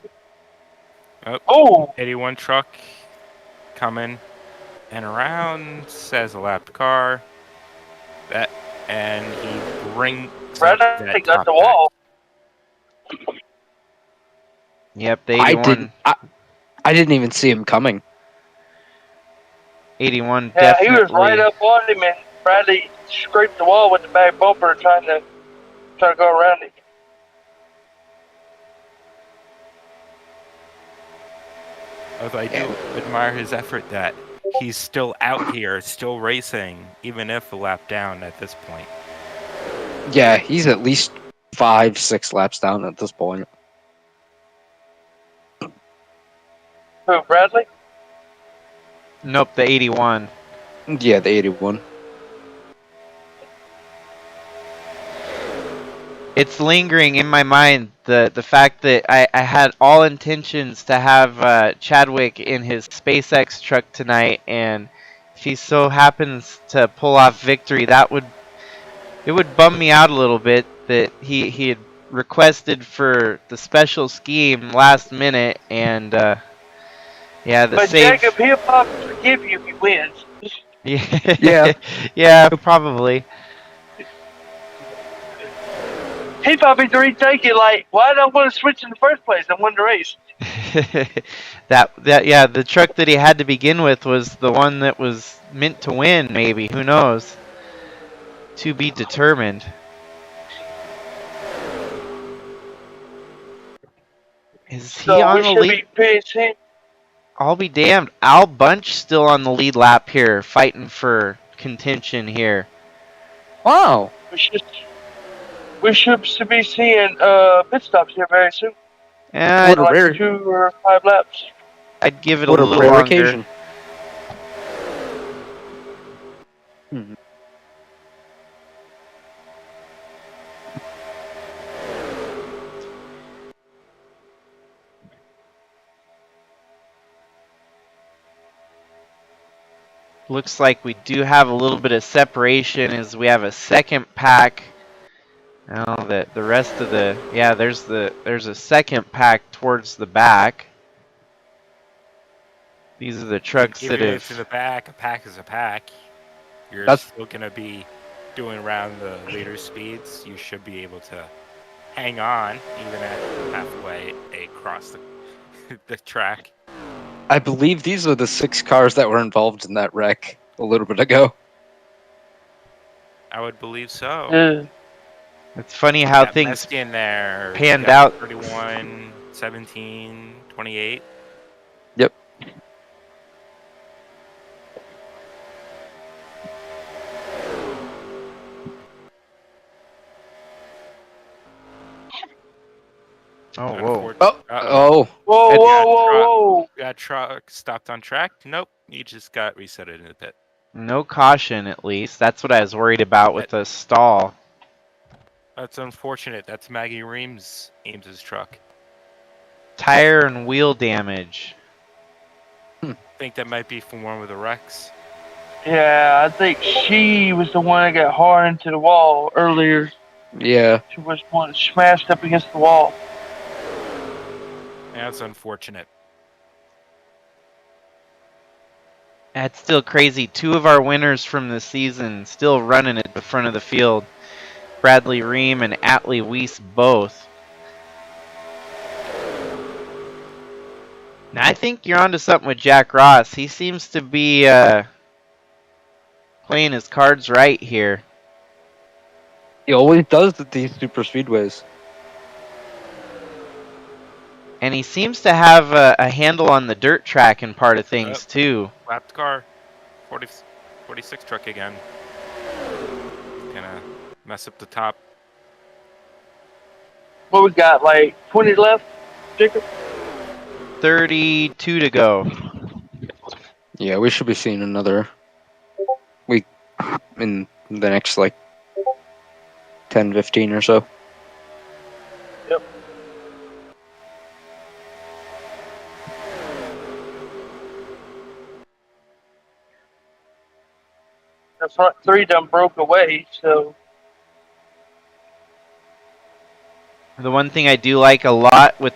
Oh! 81 truck coming and around, says a lapped car. And he brings Bradley got the wall. Yep, the 81. I didn't even see him coming. 81 Yeah, definitely. he was right up on him, and Bradley scraped the wall with the back bumper trying to go around it. Although I do admire his effort that he's still out here, still racing, even if a lap down at this point. Yeah, he's at least 5-6 laps down at this point. Who, Bradley? Nope, the 81. Yeah, the 81. It's lingering in my mind, the fact that I had all intentions to have Chadwick in his SpaceX truck tonight, and if he so happens to pull off victory, it would bum me out a little bit that he had requested for the special scheme last minute, and But save. Jacob, he'll probably forgive you if he wins. Yeah, yeah, probably. He probably retake it like, why did I want to switch in the first place? I won the race. The truck that he had to begin with was the one that was meant to win, maybe. Who knows? To be determined. Is he So on we the should lead? be PHC. I'll be damned. Al Bunch still on the lead lap here, fighting for contention here. Wow. We should be seeing pit stops here very soon. And What a rare, Like 2 or 5 laps. I'd give it a what a little rare longer. occasion. Looks like we do have a little bit of separation as we have a second pack. Now that the rest of the there's a second pack towards the back. These are the trucks that Even if in have the back, a pack is a pack. You're That's- still gonna be doing around the later speeds. You should be able to hang on even at halfway across the track. I believe these are the 6 cars that were involved in that wreck a little bit ago. I would believe so. Yeah. It's funny how Got things Mesky in there. panned got out. 31, 17, 28. Yep. Oh, whoa. Oh, Whoa, Ed whoa, got whoa, whoa. Got truck stopped on track? Nope. You just got reset into the pit. No caution, at least. That's what I was worried about with the stall. That's unfortunate. That's Maggie Reams' Ames's truck. Tire and wheel damage. I think that might be from one of the wrecks. Yeah, I think she was the one that got hard into the wall earlier. yeah. She was one that smashed up against the wall. That's unfortunate. That's still crazy. 2 of our winners from the season still running at the front of the field. Bradley Ream and Atlee Weiss both. Now, I think you're onto something with Jack Ross. He seems to be playing his cards right here. He always does at these super speedways. And he seems to have a handle on the dirt track and part of things, too. Lapped car. 46 truck again. Gonna mess up the top. What we got, like 20 left, Jacob? 32 to go. Yeah, we should be seeing another week in the next, like, 10, 15 or so. Yep. The front 3 done broke away, so The one thing I do like a lot with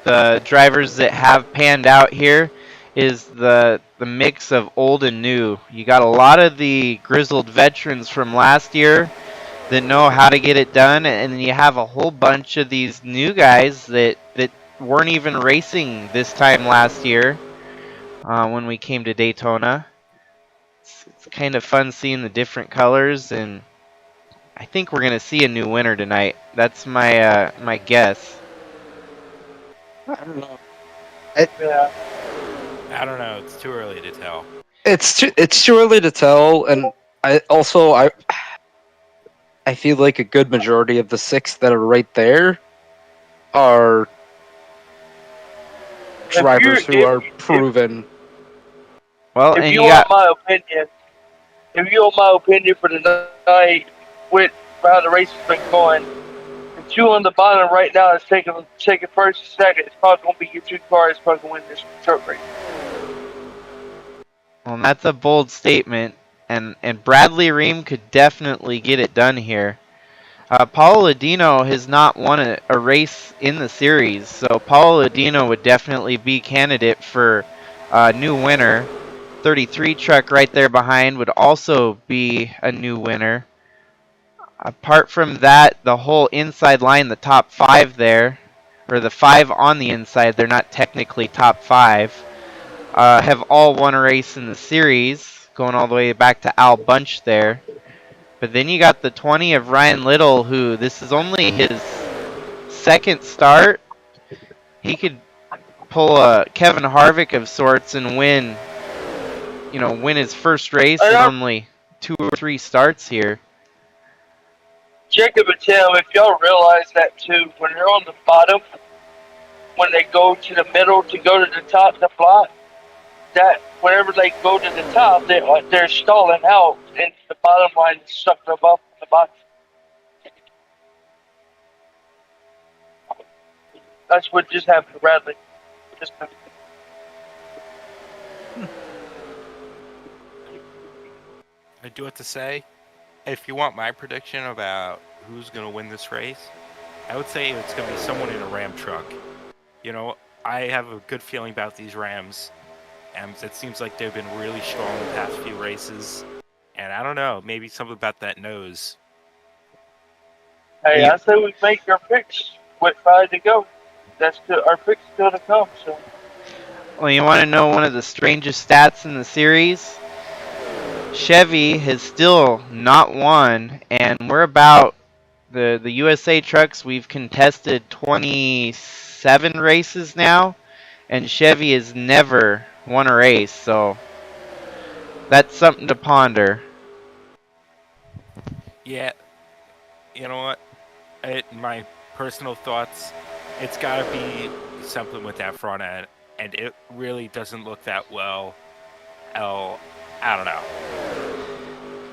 the drivers that have panned out here is the mix of old and new. You got a lot of the grizzled veterans from last year that know how to get it done, and then you have a whole bunch of these new guys that weren't even racing this time last year when we came to Daytona. It's kind of fun seeing the different colors, and I think we're going to see a new winner tonight. That's my my guess. I don't know. yeah. I don't know. It's too early to tell. It's too early to tell, and I feel like a good majority of the 6 that are right there are drivers who are proven. Well, If and you you want got my opinion, for the night, with how the race has been going, the 2 on the bottom right now is taking first and second. It's probably going to be your 2 cars probably going to win this short race. well, that's a bold statement, and Bradley Ream could definitely get it done here. Paulo Ladino has not won a race in the series, so Paulo Ladino would definitely be candidate for a new winner. 33 truck right there behind would also be a new winner. Apart from that, the whole inside line, the top 5 there, or the 5 on the inside, they're not technically top 5, have all won a race in the series, going all the way back to Al Bunch there. But then you got the 20 of Ryan Little, who this is only his second start. He could pull a Kevin Harvick of sorts and win his first race in only 2 or 3 starts here. Jacob and Tim, if y'all realize that too, when they're on the bottom, when they go to the middle to go to the top to fly, that whenever they go to the top, they're stalling out, and the bottom line is sucking them up in the bottom. That's what just happened to Bradley. Just I do have to say, if you want my prediction about who's going to win this race, I would say it's going to be someone in a Ram truck. You know, I have a good feeling about these Rams, and it seems like they've been really strong the past few races. And I don't know, maybe something about that nose. Hey, I say we make our picks with 5 to go. That's our picks still to come. So. Well, you want to know one of the strangest stats in the series? Chevy has still not won, and we're about the USA trucks. We've contested 27 races now, and Chevy has never won a race. So that's something to ponder. Yeah, you know what? My personal thoughts, it's got to be something with that front end, and it really doesn't look that well. I don't know.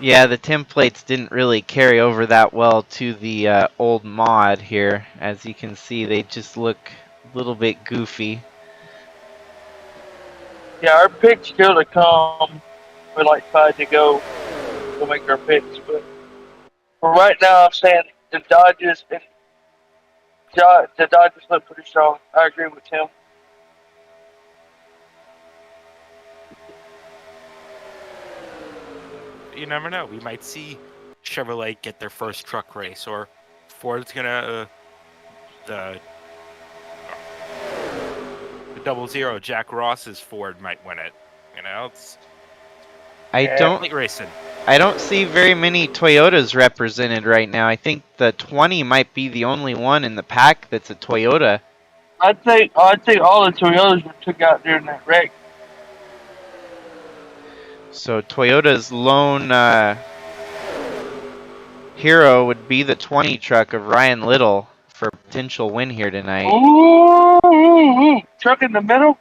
Yeah, the templates didn't really carry over that well to the old mod here. As you can see, they just look a little bit goofy. Yeah, our picks still to come. With like 5 to go. We'll make our picks, but for right now, I'm saying the Dodgers look pretty strong. I agree with Tim. You never know. We might see Chevrolet get their first truck race, or Ford's gonna the 00 Jack Ross's Ford might win it. You know, it's I don't late racing. I don't see very many Toyotas represented right now. I think the 20 might be the only one in the pack that's a Toyota. I think all the Toyotas were took out during that wreck. So Toyota's lone hero would be the 20 truck of Ryan Little for a potential win here tonight. Ooh, truck in the middle.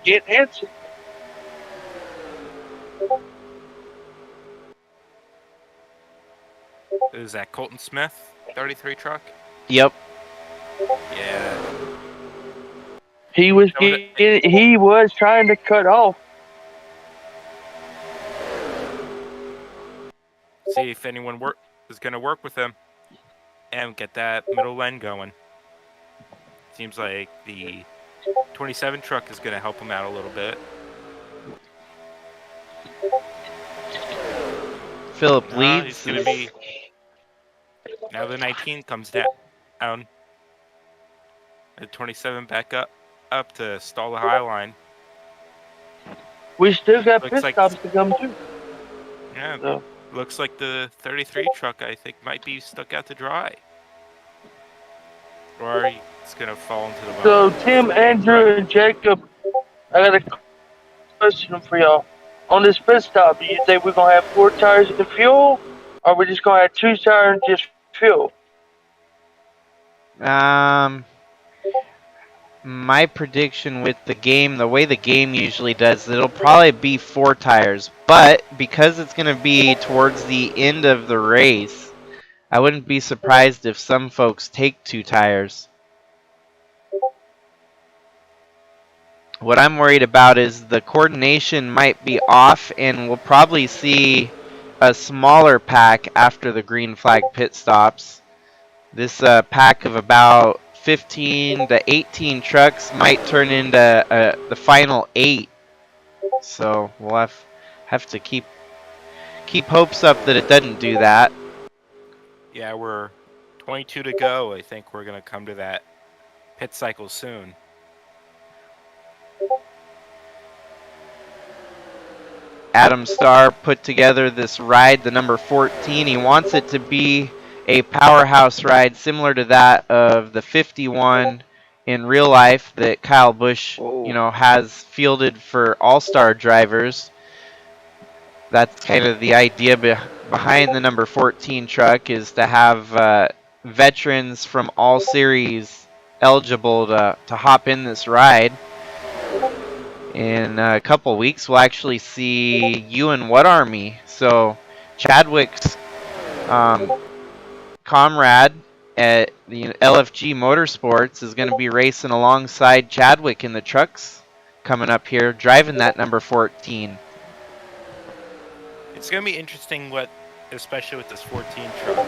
Get answered. Is that Colton Smith 33 truck? Yep. Yeah. He was trying to cut off. See if anyone is going to work with him and get that middle lane going. Seems like the 27 truck is going to help him out a little bit. Philip No, leads. he's going to be. Now the 19 comes down. The 27 back up to stall the high line. We still got Looks pit like- stops to come too. Yeah, So. looks like the 33 truck, I think, might be stuck out to dry. Or it's going to fall into the So bottom. Tim, Andrew, and Jacob, I got a question for y'all. On this pit stop, do you think we're gonna have 4 tires of fuel, or we just gonna have 2 tires and just fuel? My prediction with the game, the way the game usually does, it'll probably be 4 tires. But because it's going to be towards the end of the race, I wouldn't be surprised if some folks take 2 tires. What I'm worried about is the coordination might be off, and we'll probably see a smaller pack after the green flag pit stops. This pack of about 15 to 18 trucks might turn into the final 8. So we'll have to keep hopes up that it doesn't do that. Yeah, we're 22 to go. I think we're going to come to that pit cycle soon. Adam Starr put together this ride, the number 14. He wants it to be a powerhouse ride similar to that of the 51 in real life that Kyle Busch, has fielded for all-star drivers. That's kind of the idea behind the number 14 truck, is to have veterans from all series eligible to hop in this ride. In a couple weeks, we'll actually see you in What Army? So Chadwick's comrade at the LFG Motorsports is going to be racing alongside Chadwick in the trucks coming up here, driving that number 14. It's going to be interesting what, especially with this 14 truck,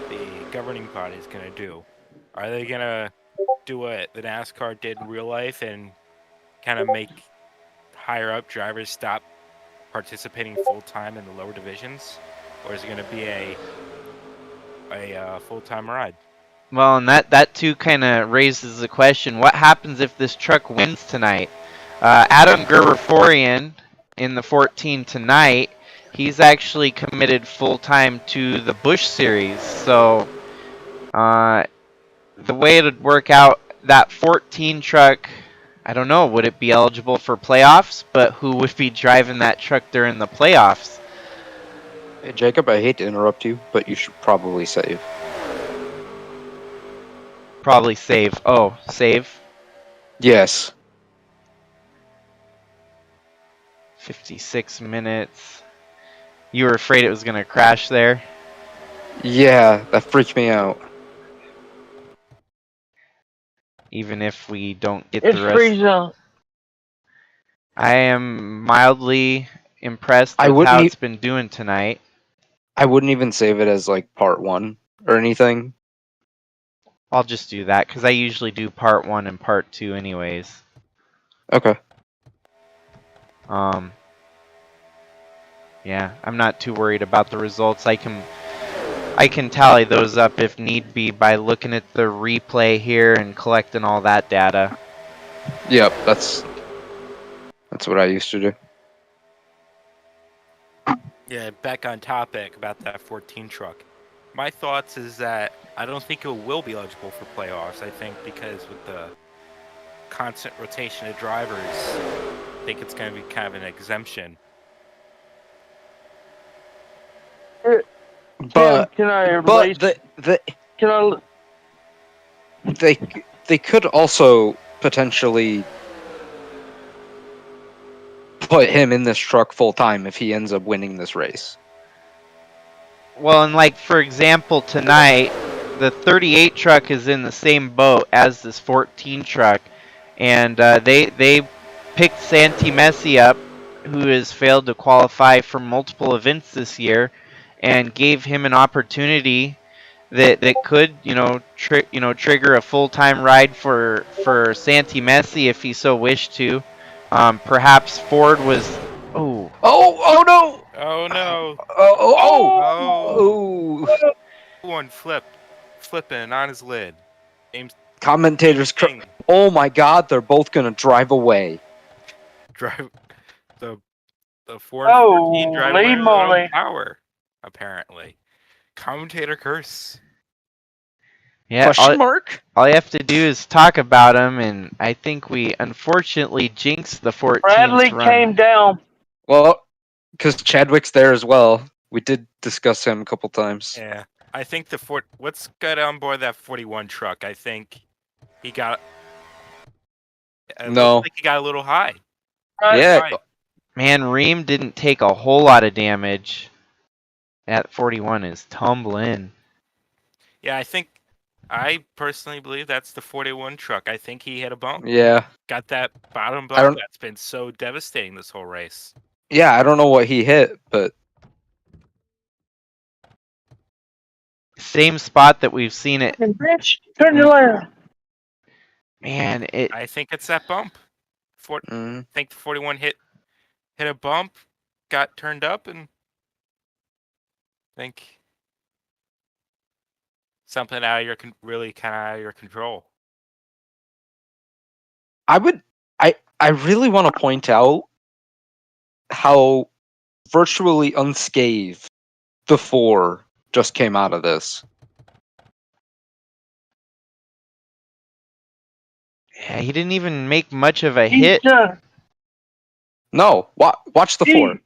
the governing body is going to do. Are they going to do what the NASCAR did in real life and kind of make higher up drivers stop participating full-time in the lower divisions? Or is it going to be a full-time ride? Well, and that too kind of raises the question, what happens if this truck wins tonight? Adam Gerberian in the 14 tonight, he's actually committed full-time to the Busch Series. So the way it would work out, that 14 truck, I don't know, would it be eligible for playoffs? But who would be driving that truck during the playoffs? Hey, Jacob, I hate to interrupt you, but you should probably save. Probably save. Oh, save. Yes. 56 minutes. You were afraid it was going to crash there? Yeah, that freaked me out. Even if we don't get It's the rest. free zone. I am mildly impressed I with wouldn't how e- it's been doing tonight. I wouldn't even save it as like part 1 or anything. I'll just do that because I usually do part 1 and part 2 anyways. Okay. Yeah, I'm not too worried about the results. I can tally those up if need be by looking at the replay here and collecting all that data. Yep, that's what I used to do. Yeah, back on topic about that 14 truck. My thoughts is that I don't think it will be eligible for playoffs. I think because with the constant rotation of drivers, I think it's going to be kind of an exemption. But Can I but race? can I? They could also potentially put him in this truck full time if he ends up winning this race. Well, and like for example tonight, the 38 truck is in the same boat as this 14 truck, and they picked Santi Messi up, who has failed to qualify for multiple events this year, and gave him an opportunity that could trigger a full-time ride for Santi Messi if he so wished to. Perhaps Ford was Oh no! Oh no! Oh! One flipping on his lid. James Commentators, King oh my God! They're both gonna drive away. drive the Ford 14 drive away with their own moly. power. Apparently, commentator curse. yeah. Question mark? All you have to do is talk about him, and I think we unfortunately jinxed the 14th Bradley run. came down. Well, because Chadwick's there as well. We did discuss him a couple times. Yeah, I think what's good on board that 41 truck? I think he got. It No. looks like he got a little high. Yeah. High. Man, Ream didn't take a whole lot of damage. That 41 is tumbling. Yeah, I personally believe that's the 41 truck. I think he hit a bump. Yeah. Got that bottom I don't- bump that's been so devastating this whole race. Yeah, I don't know what he hit, but Same spot that we've seen it. Bitch, turn your light on. Man, it. I think it's that bump. I think the 41 hit a bump, got turned up, and I think something out of your really kind of out of your control. I really want to point out how virtually unscathed the 4 just came out of this. Yeah, he didn't even make much of a He's hit. done. No, watch the 4.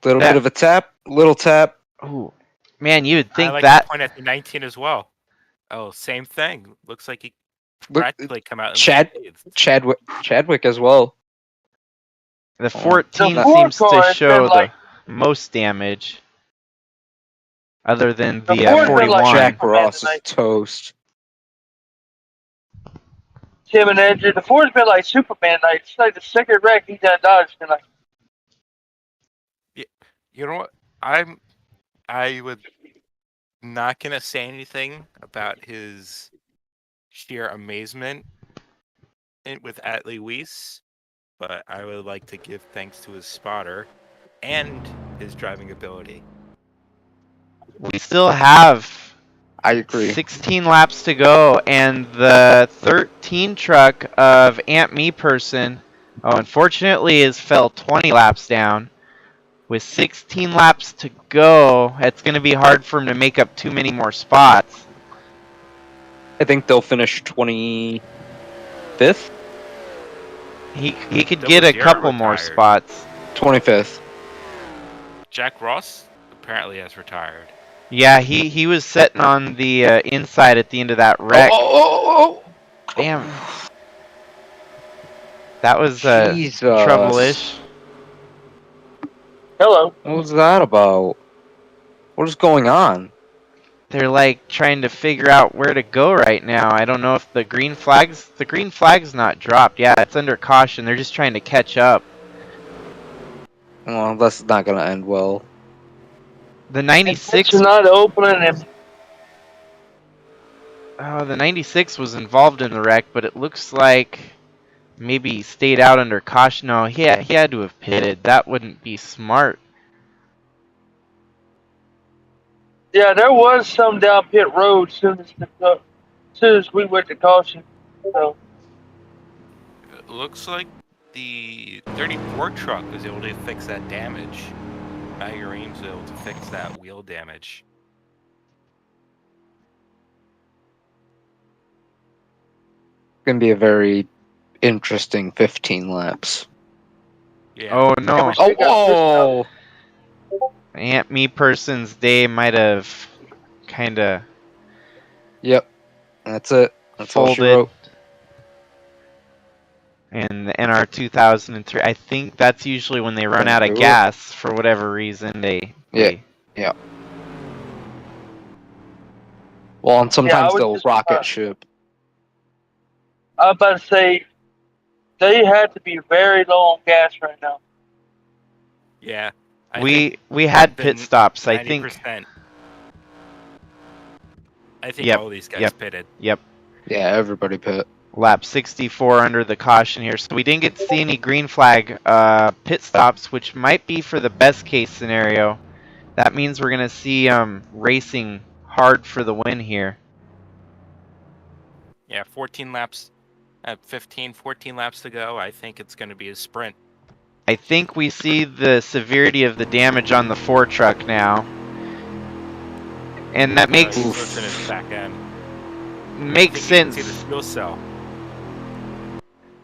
Little That- bit of a tap, little tap. Ooh, man, you would I think like that. to point at the 19 as well. Oh, same thing. Looks like he Look, practically come out Chad- unscathed. Chadwick as well. The 14 The seems Ford to car has show been like the most damage, other than The the Ford's been like 41. Jack Superman Ross is tonight. toast. Tim and Andrew. The Ford's been like Superman tonight. It's like the second wreck he done dodged tonight. You know what? I was not gonna say anything about his sheer amazement with Atlee Weiss, but I would like to give thanks to his spotter and his driving ability. We still have I agree. 16 laps to go, and the 13 truck of Aunt Me Person, unfortunately, fell 20 laps down. With 16 laps to go, it's going to be hard for him to make up too many more spots. I think they'll finish 25th. He could Double get a Zero couple more retired. spots. 25th. Jack Ross apparently has retired. Yeah, he was sitting on the inside at the end of that wreck. Oh. Damn. That was Jesus. trouble-ish. Hello. What was that about? What is going on? They're like trying to figure out where to go right now. I don't know if the green flag's not dropped. Yeah, it's under caution. They're just trying to catch up. Well, that's not gonna end well. The 96 It's not opening and the 96 was involved in the wreck, but it looks like maybe he stayed out under caution. No, he had to have pitted. That wouldn't be smart. yeah, there was some down pit road soon as we went to caution. So It looks like the 34 truck was able to fix that damage. Magarine's able to fix that wheel damage. Gonna be a very interesting 15 laps. Yeah. Oh no. Oh! Aunt Me Person's day might have kind of Yep. That's it. That's all she folded. wrote. And the NR 2003, I think that's usually when they run out of gas for whatever reason. Yeah. Well, and sometimes I was they'll just, rocket ship. I was about to say they had to be very low on gas right now. Yeah. We had the pit stops, I 90%. I think Yep, all these guys yep. pitted. Yep. Yeah, everybody pit. Lap 64 under the caution here. So we didn't get to see any green flag pit stops, which might be for the best case scenario. That means we're going to see racing hard for the win here. Yeah, 14 laps. 14 laps to go. I think it's going to be a sprint. I think we see the severity of the damage on the 4 truck now. And that makes He's lifting his back end. makes I think you can sense see the fuel cell.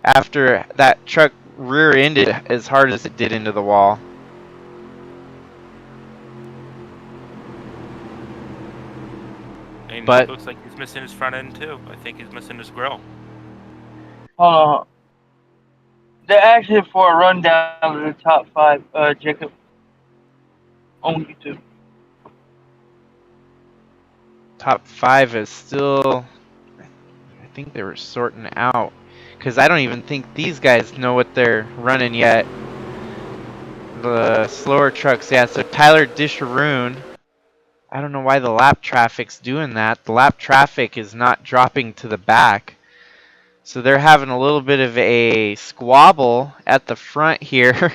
after that truck rear-ended as hard as it did into the wall. And But- it looks like he's missing his front end too. I think he's missing his grill. Hold on. They're asking for a rundown of the top 5, Jacob, on YouTube. Top 5 is still, I think they were sorting out, because I don't even think these guys know what they're running yet. The slower trucks, yeah, so Tyler Disharoon, I don't know why the lap traffic's doing that. The lap traffic is not dropping to the back. So they're having a little bit of a squabble at the front here.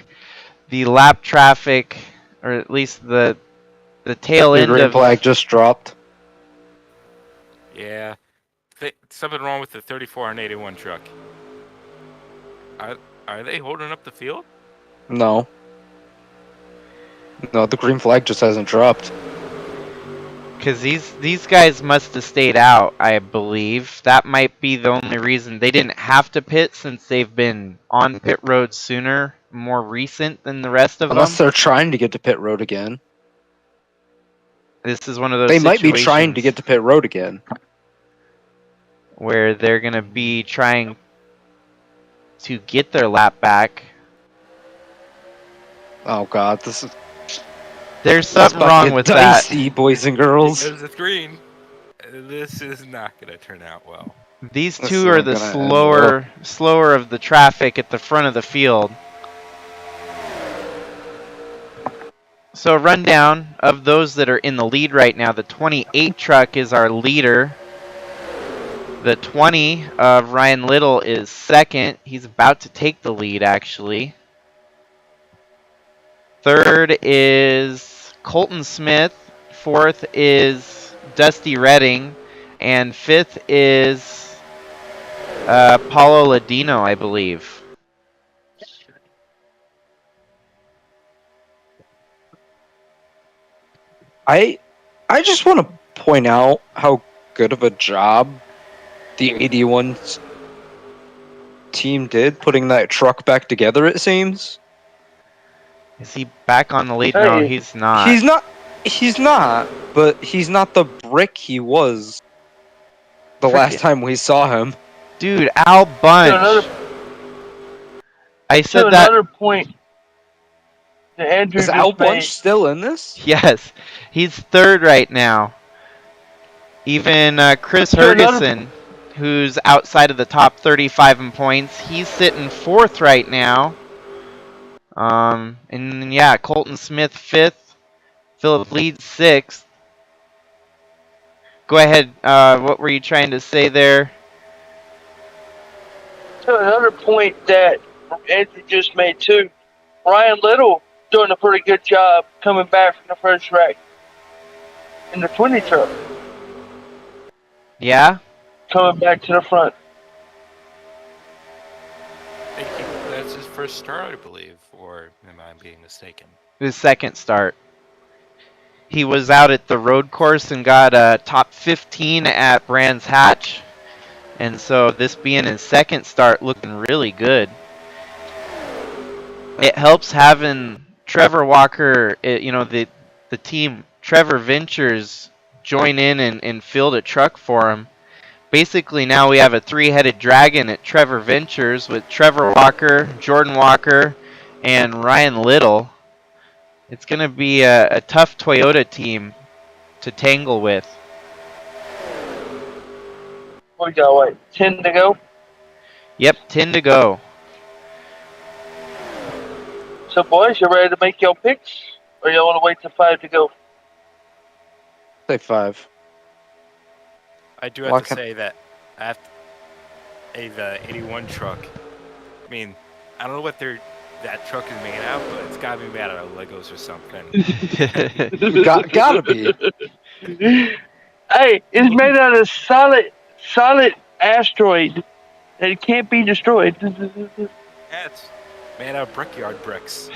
The lap traffic, or at least the tail Your end green of flag just dropped. Yeah. Something wrong with the 3481 truck. Are they holding up the field? No. No, the green flag just hasn't dropped. because these guys must have stayed out, I believe. That might be the only reason. They didn't have to pit since they've been on pit road sooner more recent than the rest of Unless them. they're trying to get to pit road again. This is one of those They might be situations trying to get to pit road again. where they're going to be trying to get their lap back. Oh god, this is There's something about to wrong get with dicey, boys and girls. There's a green. This is not going to turn out well. that. These This two are isn't the gonna end slower of the traffic at the front of the field. So rundown of those that are in the lead right now. The 28 truck is our leader. The 20 of Ryan Little is second. He's about to take the lead, actually. Third is Colton Smith. Fourth is Dusty Redding. And fifth is Paulo Ladino, I believe. I just want to point out how good of a job the 81 team did putting that truck back together, it seems. Is he back on the lead? No, Hey. he's not. He's not, but he's not the brick he was the last time we saw him. Dude, Al Bunch. I To said that. another point that Andrew Is just Al made. Bunch still in this? Yes, he's third right now. Even Chris To another- Hergeson, who's outside of the top 35 in points, he's sitting fourth right now. And yeah, Colton Smith fifth, Philip Leeds sixth. Go ahead. What were you trying to say there? To another point that Andrew just made too, Ryan Little doing a pretty good job coming back from the first wreck in the 20 truck, Yeah. coming back to the front. I think that's his first start, I believe, or am I being mistaken? His second start. He was out at the road course and got a top 15 at Brands Hatch. And so this being his second start, looking really good. It helps having Trevor Walker, the team, Trevor Ventures, join in and field a truck for him. Basically now we have a three-headed dragon at Trevor Ventures with Trevor Walker, Jordan Walker, and Ryan Little. It's going to be a tough Toyota team to tangle with. We got what, 10 to go? Yep, 10 to go. So boys, you ready to make your picks? Or y'all want to wait till 5 to go? Say 5. I do have to say that after the 81 truck, I mean, I don't know what that truck is made out, but it's got to be made out of Legos or something. Gotta be. Hey, it's made out of solid asteroid that it can't be destroyed. Yeah, it's made out of brickyard bricks.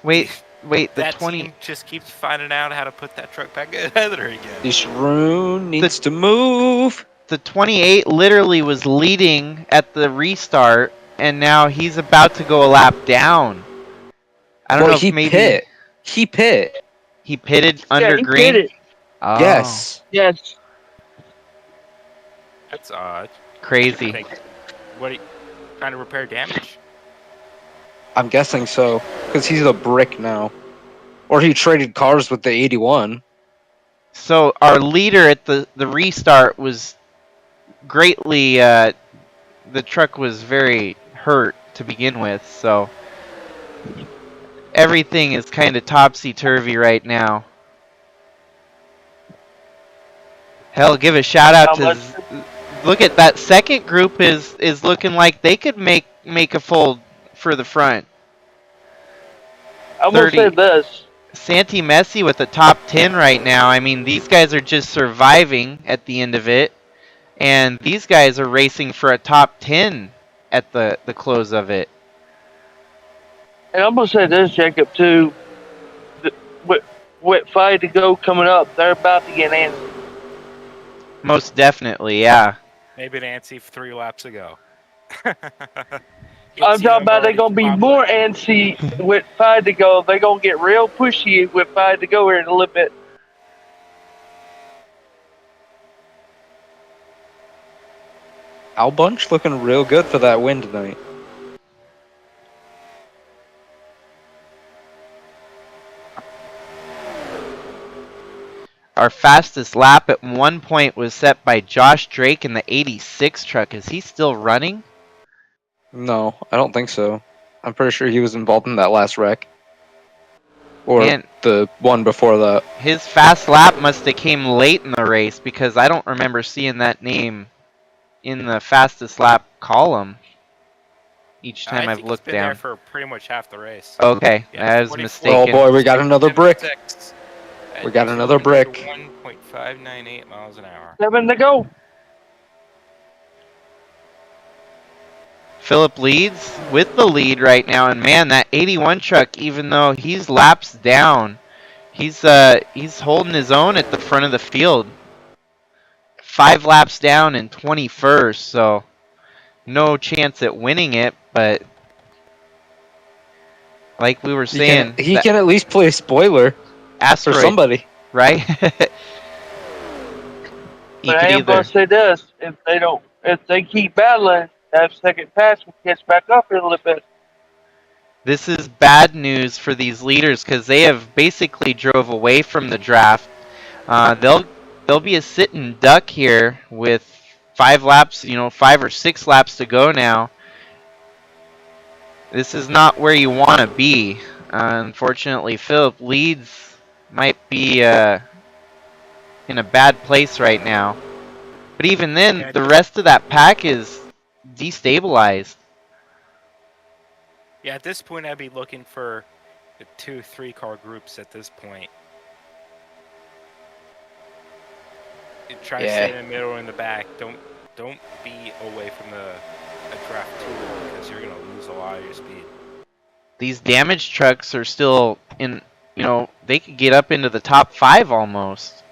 Wait, the That 20. team just keeps finding out how to put that truck back together again. This rune needs to move. The 28 literally was leading at the restart, and now he's about to go a lap down. I don't know if maybe He pit. he pitted under he green. did it. Oh, Yes. Yes. That's odd. crazy. What are you trying to repair damage? I'm guessing so, because he's a brick now. Or he traded cars with the 81. So our leader at the restart was greatly. The truck was very hurt to begin with, so everything is kind of topsy-turvy right now. Hell, give a shout out to. Look at that second group is looking like they could make a fold for the front. I'm going to say this. Santi Messi with the top 10 right now. I mean, these guys are just surviving at the end of it. And these guys are racing for a top 10 at the close of it. And I'm going to say this, Jacob, too. With 5 to go coming up, they're about to get antsy. Most definitely, yeah. Maybe Nancy 3 laps ago. I'm talking about they're gonna be more antsy with 5 to go. They're gonna get real pushy with 5 to go here in a little bit. Al Bunch looking real good for that win tonight. Our fastest lap at one point was set by Josh Drake in the 86 truck. Is he still running? No, I don't think so. I'm pretty sure he was involved in that last wreck. Or Man, the one before that. his fast lap must have came late in the race because I don't remember seeing that name in the fastest lap column each time I've looked It's been there down. for pretty much half the race. Okay, Yeah, I was 44. mistaken. Oh boy, we got another brick. 10-6. We got another brick. 1.598 miles an hour. 7 to go. Philip leads with the lead right now, and man, that 81 truck, even though he's laps down, he's holding his own at the front of the field. 5 laps down and 21st, so no chance at winning it, but like we were saying, He can at least play spoiler Asteroid, for somebody. right? But I am gonna say this: if they keep battling, that second pass will catch back up in a little bit. This is bad news for these leaders because they have basically drove away from the draft. They'll be a sitting duck here with 5 laps, 5 or 6 laps to go now. This is not where you want to be. Unfortunately, Philip leads might be in a bad place right now. But even then, the rest of that pack is destabilized. Yeah, at this point, I'd be looking for the 2-3 car groups at this point. You try to stay in the middle or in the back. Don't be away from the draft too long because you're gonna lose a lot of your speed. These damaged trucks are still in. They could get up into the top 5 almost.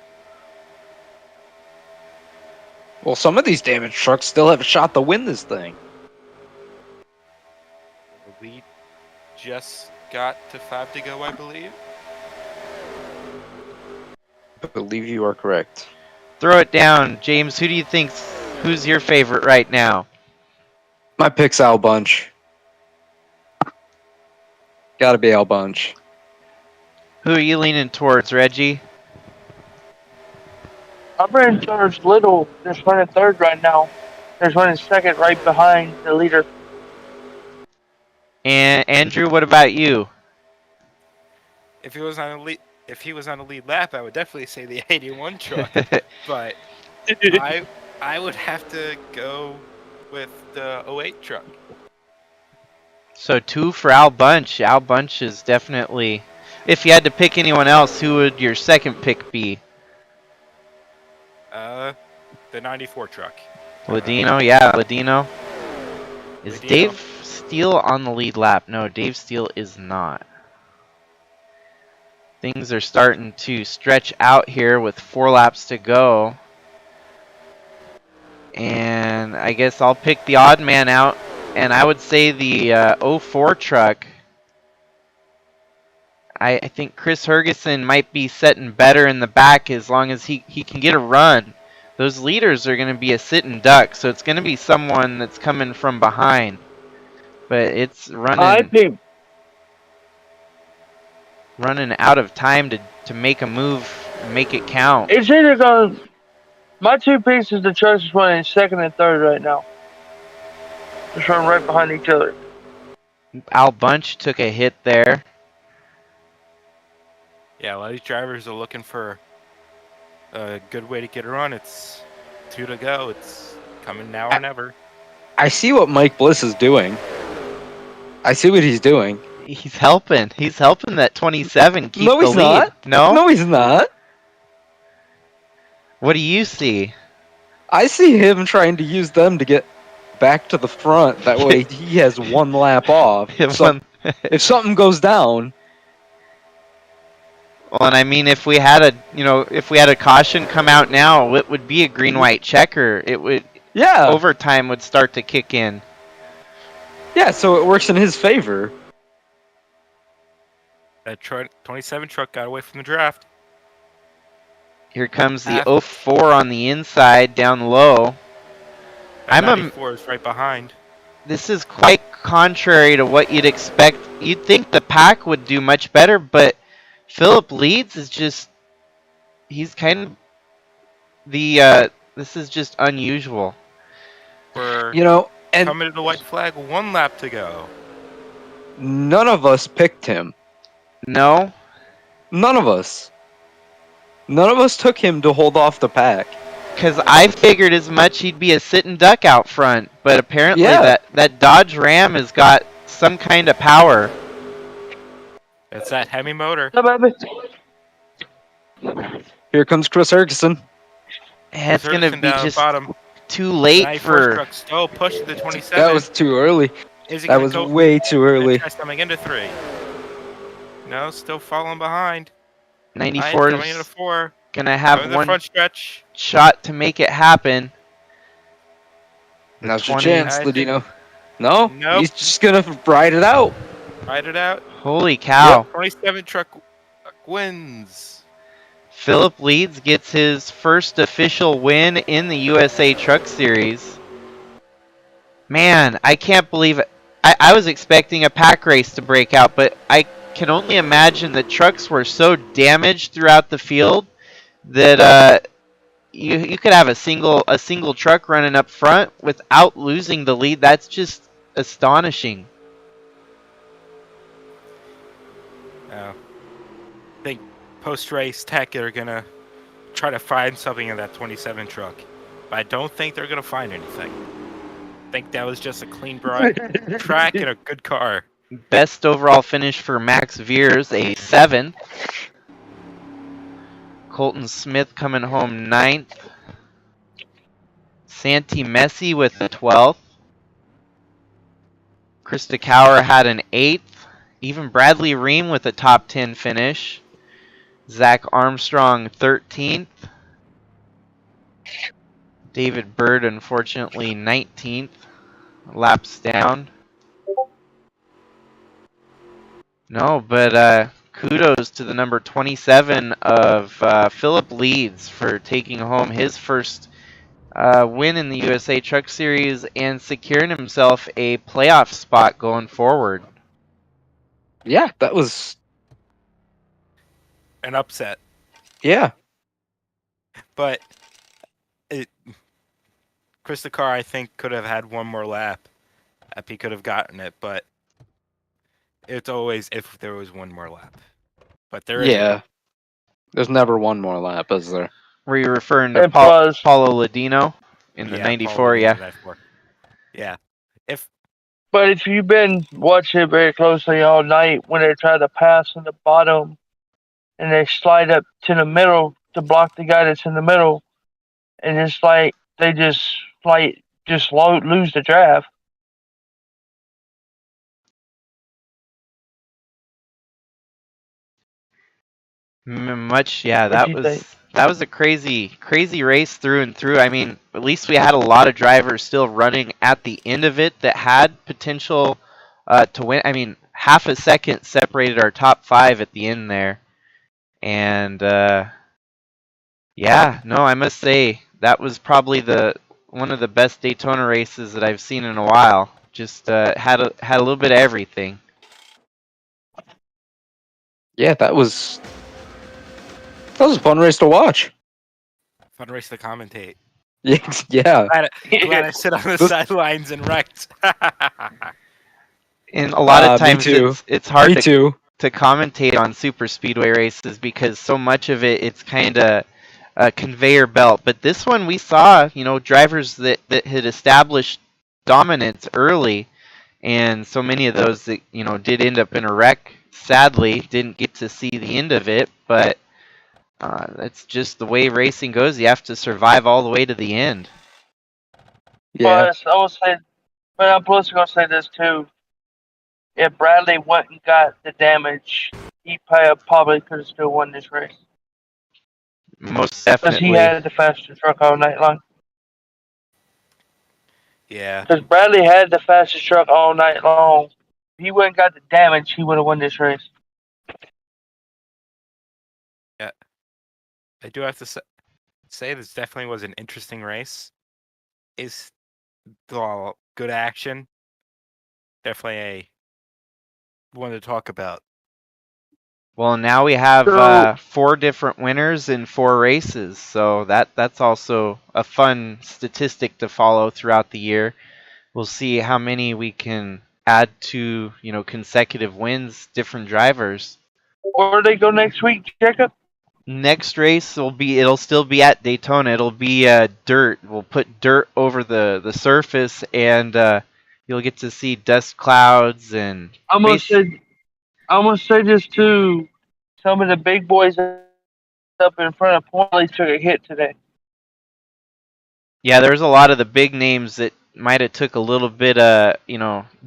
Well, some of these damaged trucks still have a shot to win this thing. The lead just got to 5 to go, I believe. I believe you are correct. Throw it down, James. Who do you who's your favorite right now? My pick's Al Bunch. Gotta be Al Bunch. Who are you leaning towards, Reggie? I'm running towards Little. There's running third right now. There's running second right behind the leader. And Andrew, what about you? If he was on a lead lap, I would definitely say the 81 truck. But I would have to go with the 08 truck. So 2 for Al Bunch. Al Bunch is definitely. If you had to pick anyone else, who would your second pick be? The 94 truck. Ladino, yeah, Ladino. Is Ladino. Dave Steele on the lead lap? No, Dave Steele is not. Things are starting to stretch out here with 4 laps to go. And I guess I'll pick the odd man out. And I would say the 04 truck. I think Chris Hergeson might be setting better in the back as long as he can get a run. Those leaders are going to be a sitting duck, so it's going to be someone that's coming from behind. But it's running out of time to make a move and make it count. It's either going. My 2 pieces, the trucks is running second and third right now. Just running right behind each other. Al Bunch took a hit there. Yeah, a lot of these drivers are looking for a good way to get a run. It's 2 to go. It's coming now or never. I see what Mike Bliss is doing. I see what he's doing. He's helping. He's helping that 27 keep the lead. Not. No, he's not. What do you see? I see him trying to use them to get back to the front. That way he has 1 lap off. If something goes down. Well, and I mean, if we had a caution come out now, it would be a green-white checker. It would. Yeah. Overtime would start to kick in. Yeah, so it works in his favor. That 27 truck got away from the draft. Here comes the Half- 04 on the inside, down low. That 94 is right behind. This is quite contrary to what you'd expect. You'd think the pack would do much better, but Philip Leeds is just, he's kind of this is just unusual. We're and coming to the white flag, 1 lap to go. none of us picked him. No? None of us. None of us took him to hold off the pack. Because I figured as much he'd be a sitting duck out front, but apparently that Dodge Ram has got some kind of power. It's that Hemi motor. Here comes Chris Ferguson. And it's going to be just bottom. too late for... Truck still pushing the 27. That was too early. That was way too early. Coming into 3. No, still falling behind. 94 coming into 4. Going to have one front stretch. shot to make it happen. Now's your 20, chance, Ladino. No? Nope. He's just going to ride it out. Ride it out. Holy cow. Yep, 27 truck wins. Philip Leeds gets his first official win in the USA Truck Series. Man, I can't believe it. I was expecting a pack race to break out, but I can only imagine the trucks were so damaged throughout the field that you could have a single truck running up front without losing the lead. That's just astonishing. I think post-race Tech are going to try to find something in that 27 truck. But I don't think they're going to find anything. I think that was just a clean track and a good car. Best overall finish for Max Veers, a 7th. Colton Smith coming home 9th. Santi Messi with the 12th. Krista Cower had an 8th. Even Bradley Ream with a top 10 finish. Zach Armstrong 13th. David Bird unfortunately 19th. Laps down. No, but kudos to the number 27 of Philip Leeds for taking home his first win in the USA Truck Series and securing himself a playoff spot going forward. Yeah, that was an upset. Yeah. But Chris the Car, I think, could have had one more lap if he could have gotten it, but it's always if there was one more lap. But there is. Yeah. There's never one more lap, is there? Were you referring to Paulo Ladino in the 94? Yeah. 94. Yeah. But if you've been watching it very closely all night, when they try to pass in the bottom and they slide up to the middle to block the guy that's in the middle, and it's like they just lose the draft. That was a crazy race through and through. I mean, at least we had a lot of drivers still running at the end of it that had potential to win. I mean, half a second separated our top 5 at the end there, and yeah, no, I must say that was probably one of the best Daytona races that I've seen in a while. Just had a little bit of everything. Yeah, that was a fun race to watch. Fun race to commentate. Yeah. Glad I sit on the sidelines and wrecked. And a lot of times it's hard to commentate on super speedway races because so much of it's kind of a conveyor belt. But this one we saw, drivers that had established dominance early, and so many of those that did end up in a wreck. Sadly, didn't get to see the end of it, but that's just the way racing goes. You have to survive all the way to the end. Yeah. But I will say, but I'm also going to say this too. If Bradley went and got the damage, he probably could have still won this race. Most definitely. Because he had the fastest truck all night long. Yeah. Because Bradley had the fastest truck all night long. If he wouldn't got the damage, he would have won this race. I do have to say this definitely was an interesting race. It's good action. Definitely a one to talk about. Well, now we have So- 4 different winners in 4 races, so that's also a fun statistic to follow throughout the year. We'll see how many we can add to, consecutive wins, different drivers. Where do they go next week, Jacob? Next race it'll still be at Daytona. It'll be dirt. We'll put dirt over the surface, and you'll get to see dust clouds and I'm gonna say this too. Some of the big boys up in front of Pointley took a hit today. yeah, there's a lot of the big names that might have took a little bit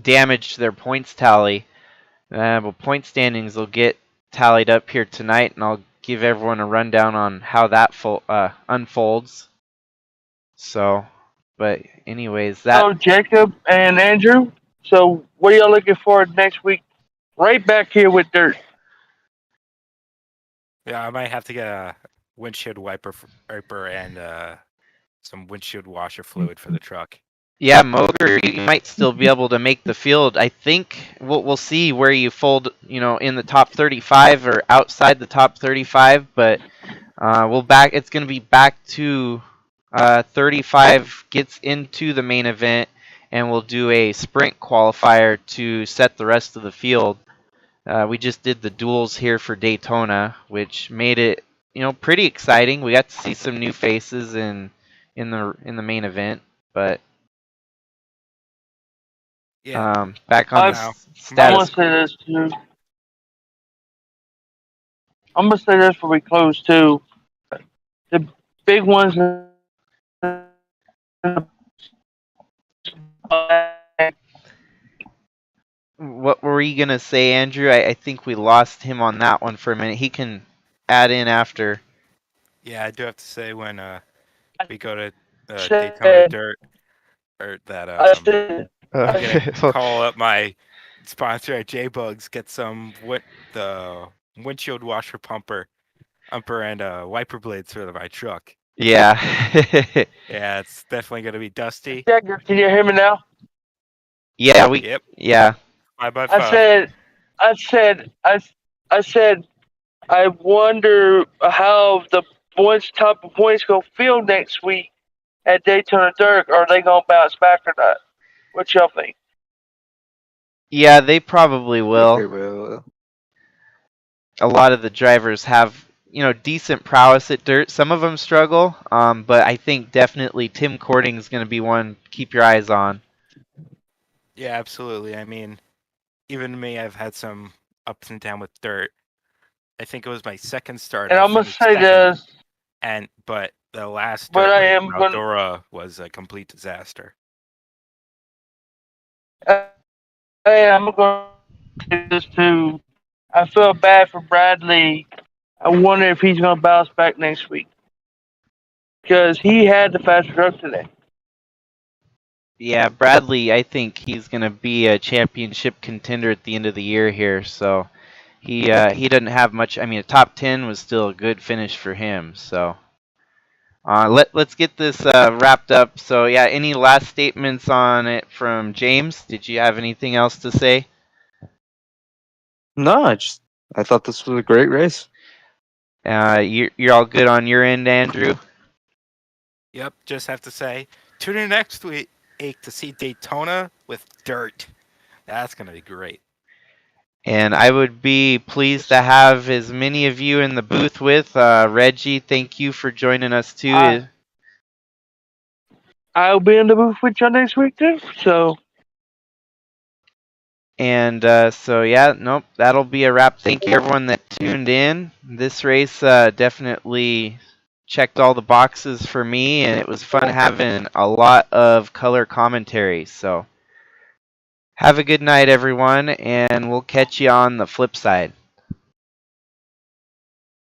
damage to their points tally. But point standings will get tallied up here tonight, and I'll give everyone a rundown on how that unfolds. So, but anyways, So Jacob and Andrew. So what are y'all looking for next week? Right back here with dirt. Yeah, I might have to get a windshield wiper and some windshield washer fluid for the truck. Yeah, Moger, you might still be able to make the field. I think we'll see where you fold, in the top 35 or outside the top 35. But it's going to be back to 35 gets into the main event, and we'll do a sprint qualifier to set the rest of the field. We just did the duels here for Daytona, which made it, pretty exciting. We got to see some new faces in the main event, but. Yeah. Back on the I'm status. gonna say this too. I'm gonna say this before we close too. The big ones. What were you gonna say, Andrew? I think we lost him on that one for a minute. He can add in after. Yeah, I do have to say when we go to said- Daytona Dirt, or that I said, I'm gonna call up my sponsor at J-Bugs, get the windshield washer pumper and wiper blades for my truck. Yeah. Yeah, it's definitely gonna be dusty. Jacob, can you hear me now? Yeah, Yep. yeah. 5x5. I said, I wonder how the top of points gonna feel next week at Daytona Dirt. Are they gonna bounce back or not? What y'all think? Yeah, they probably will. They will. A lot of the drivers have, decent prowess at dirt. Some of them struggle, but I think definitely Tim Cording is going to be one to keep your eyes on. Yeah, absolutely. I mean, even me, I've had some ups and downs with dirt. I think it was my second start. And I I'm gonna finished say second, this. but the last But dirt I race am in gonna- Eldora was a complete disaster. Hey, I'm going to say this too. I feel bad for Bradley. I wonder if he's going to bounce back next week. Because he had the fast truck today. Yeah, Bradley, I think he's going to be a championship contender at the end of the year here. So he doesn't have much. I mean, a top 10 was still a good finish for him. So let's get this wrapped up. So yeah, any last statements on it from James? Did you have anything else to say? No, I thought this was a great race. You're all good on your end, Andrew? Yep, just have to say, tune in next week to see Daytona with dirt. That's going to be great. And I would be pleased to have as many of you in the booth with. Reggie, thank you for joining us too. I'll be in the booth with you next week too. So. And so, yeah, nope, that'll be a wrap. Thank you, everyone that tuned in. This race definitely checked all the boxes for me, and it was fun having a lot of color commentary. So, have a good night, everyone, and we'll catch you on the flip side.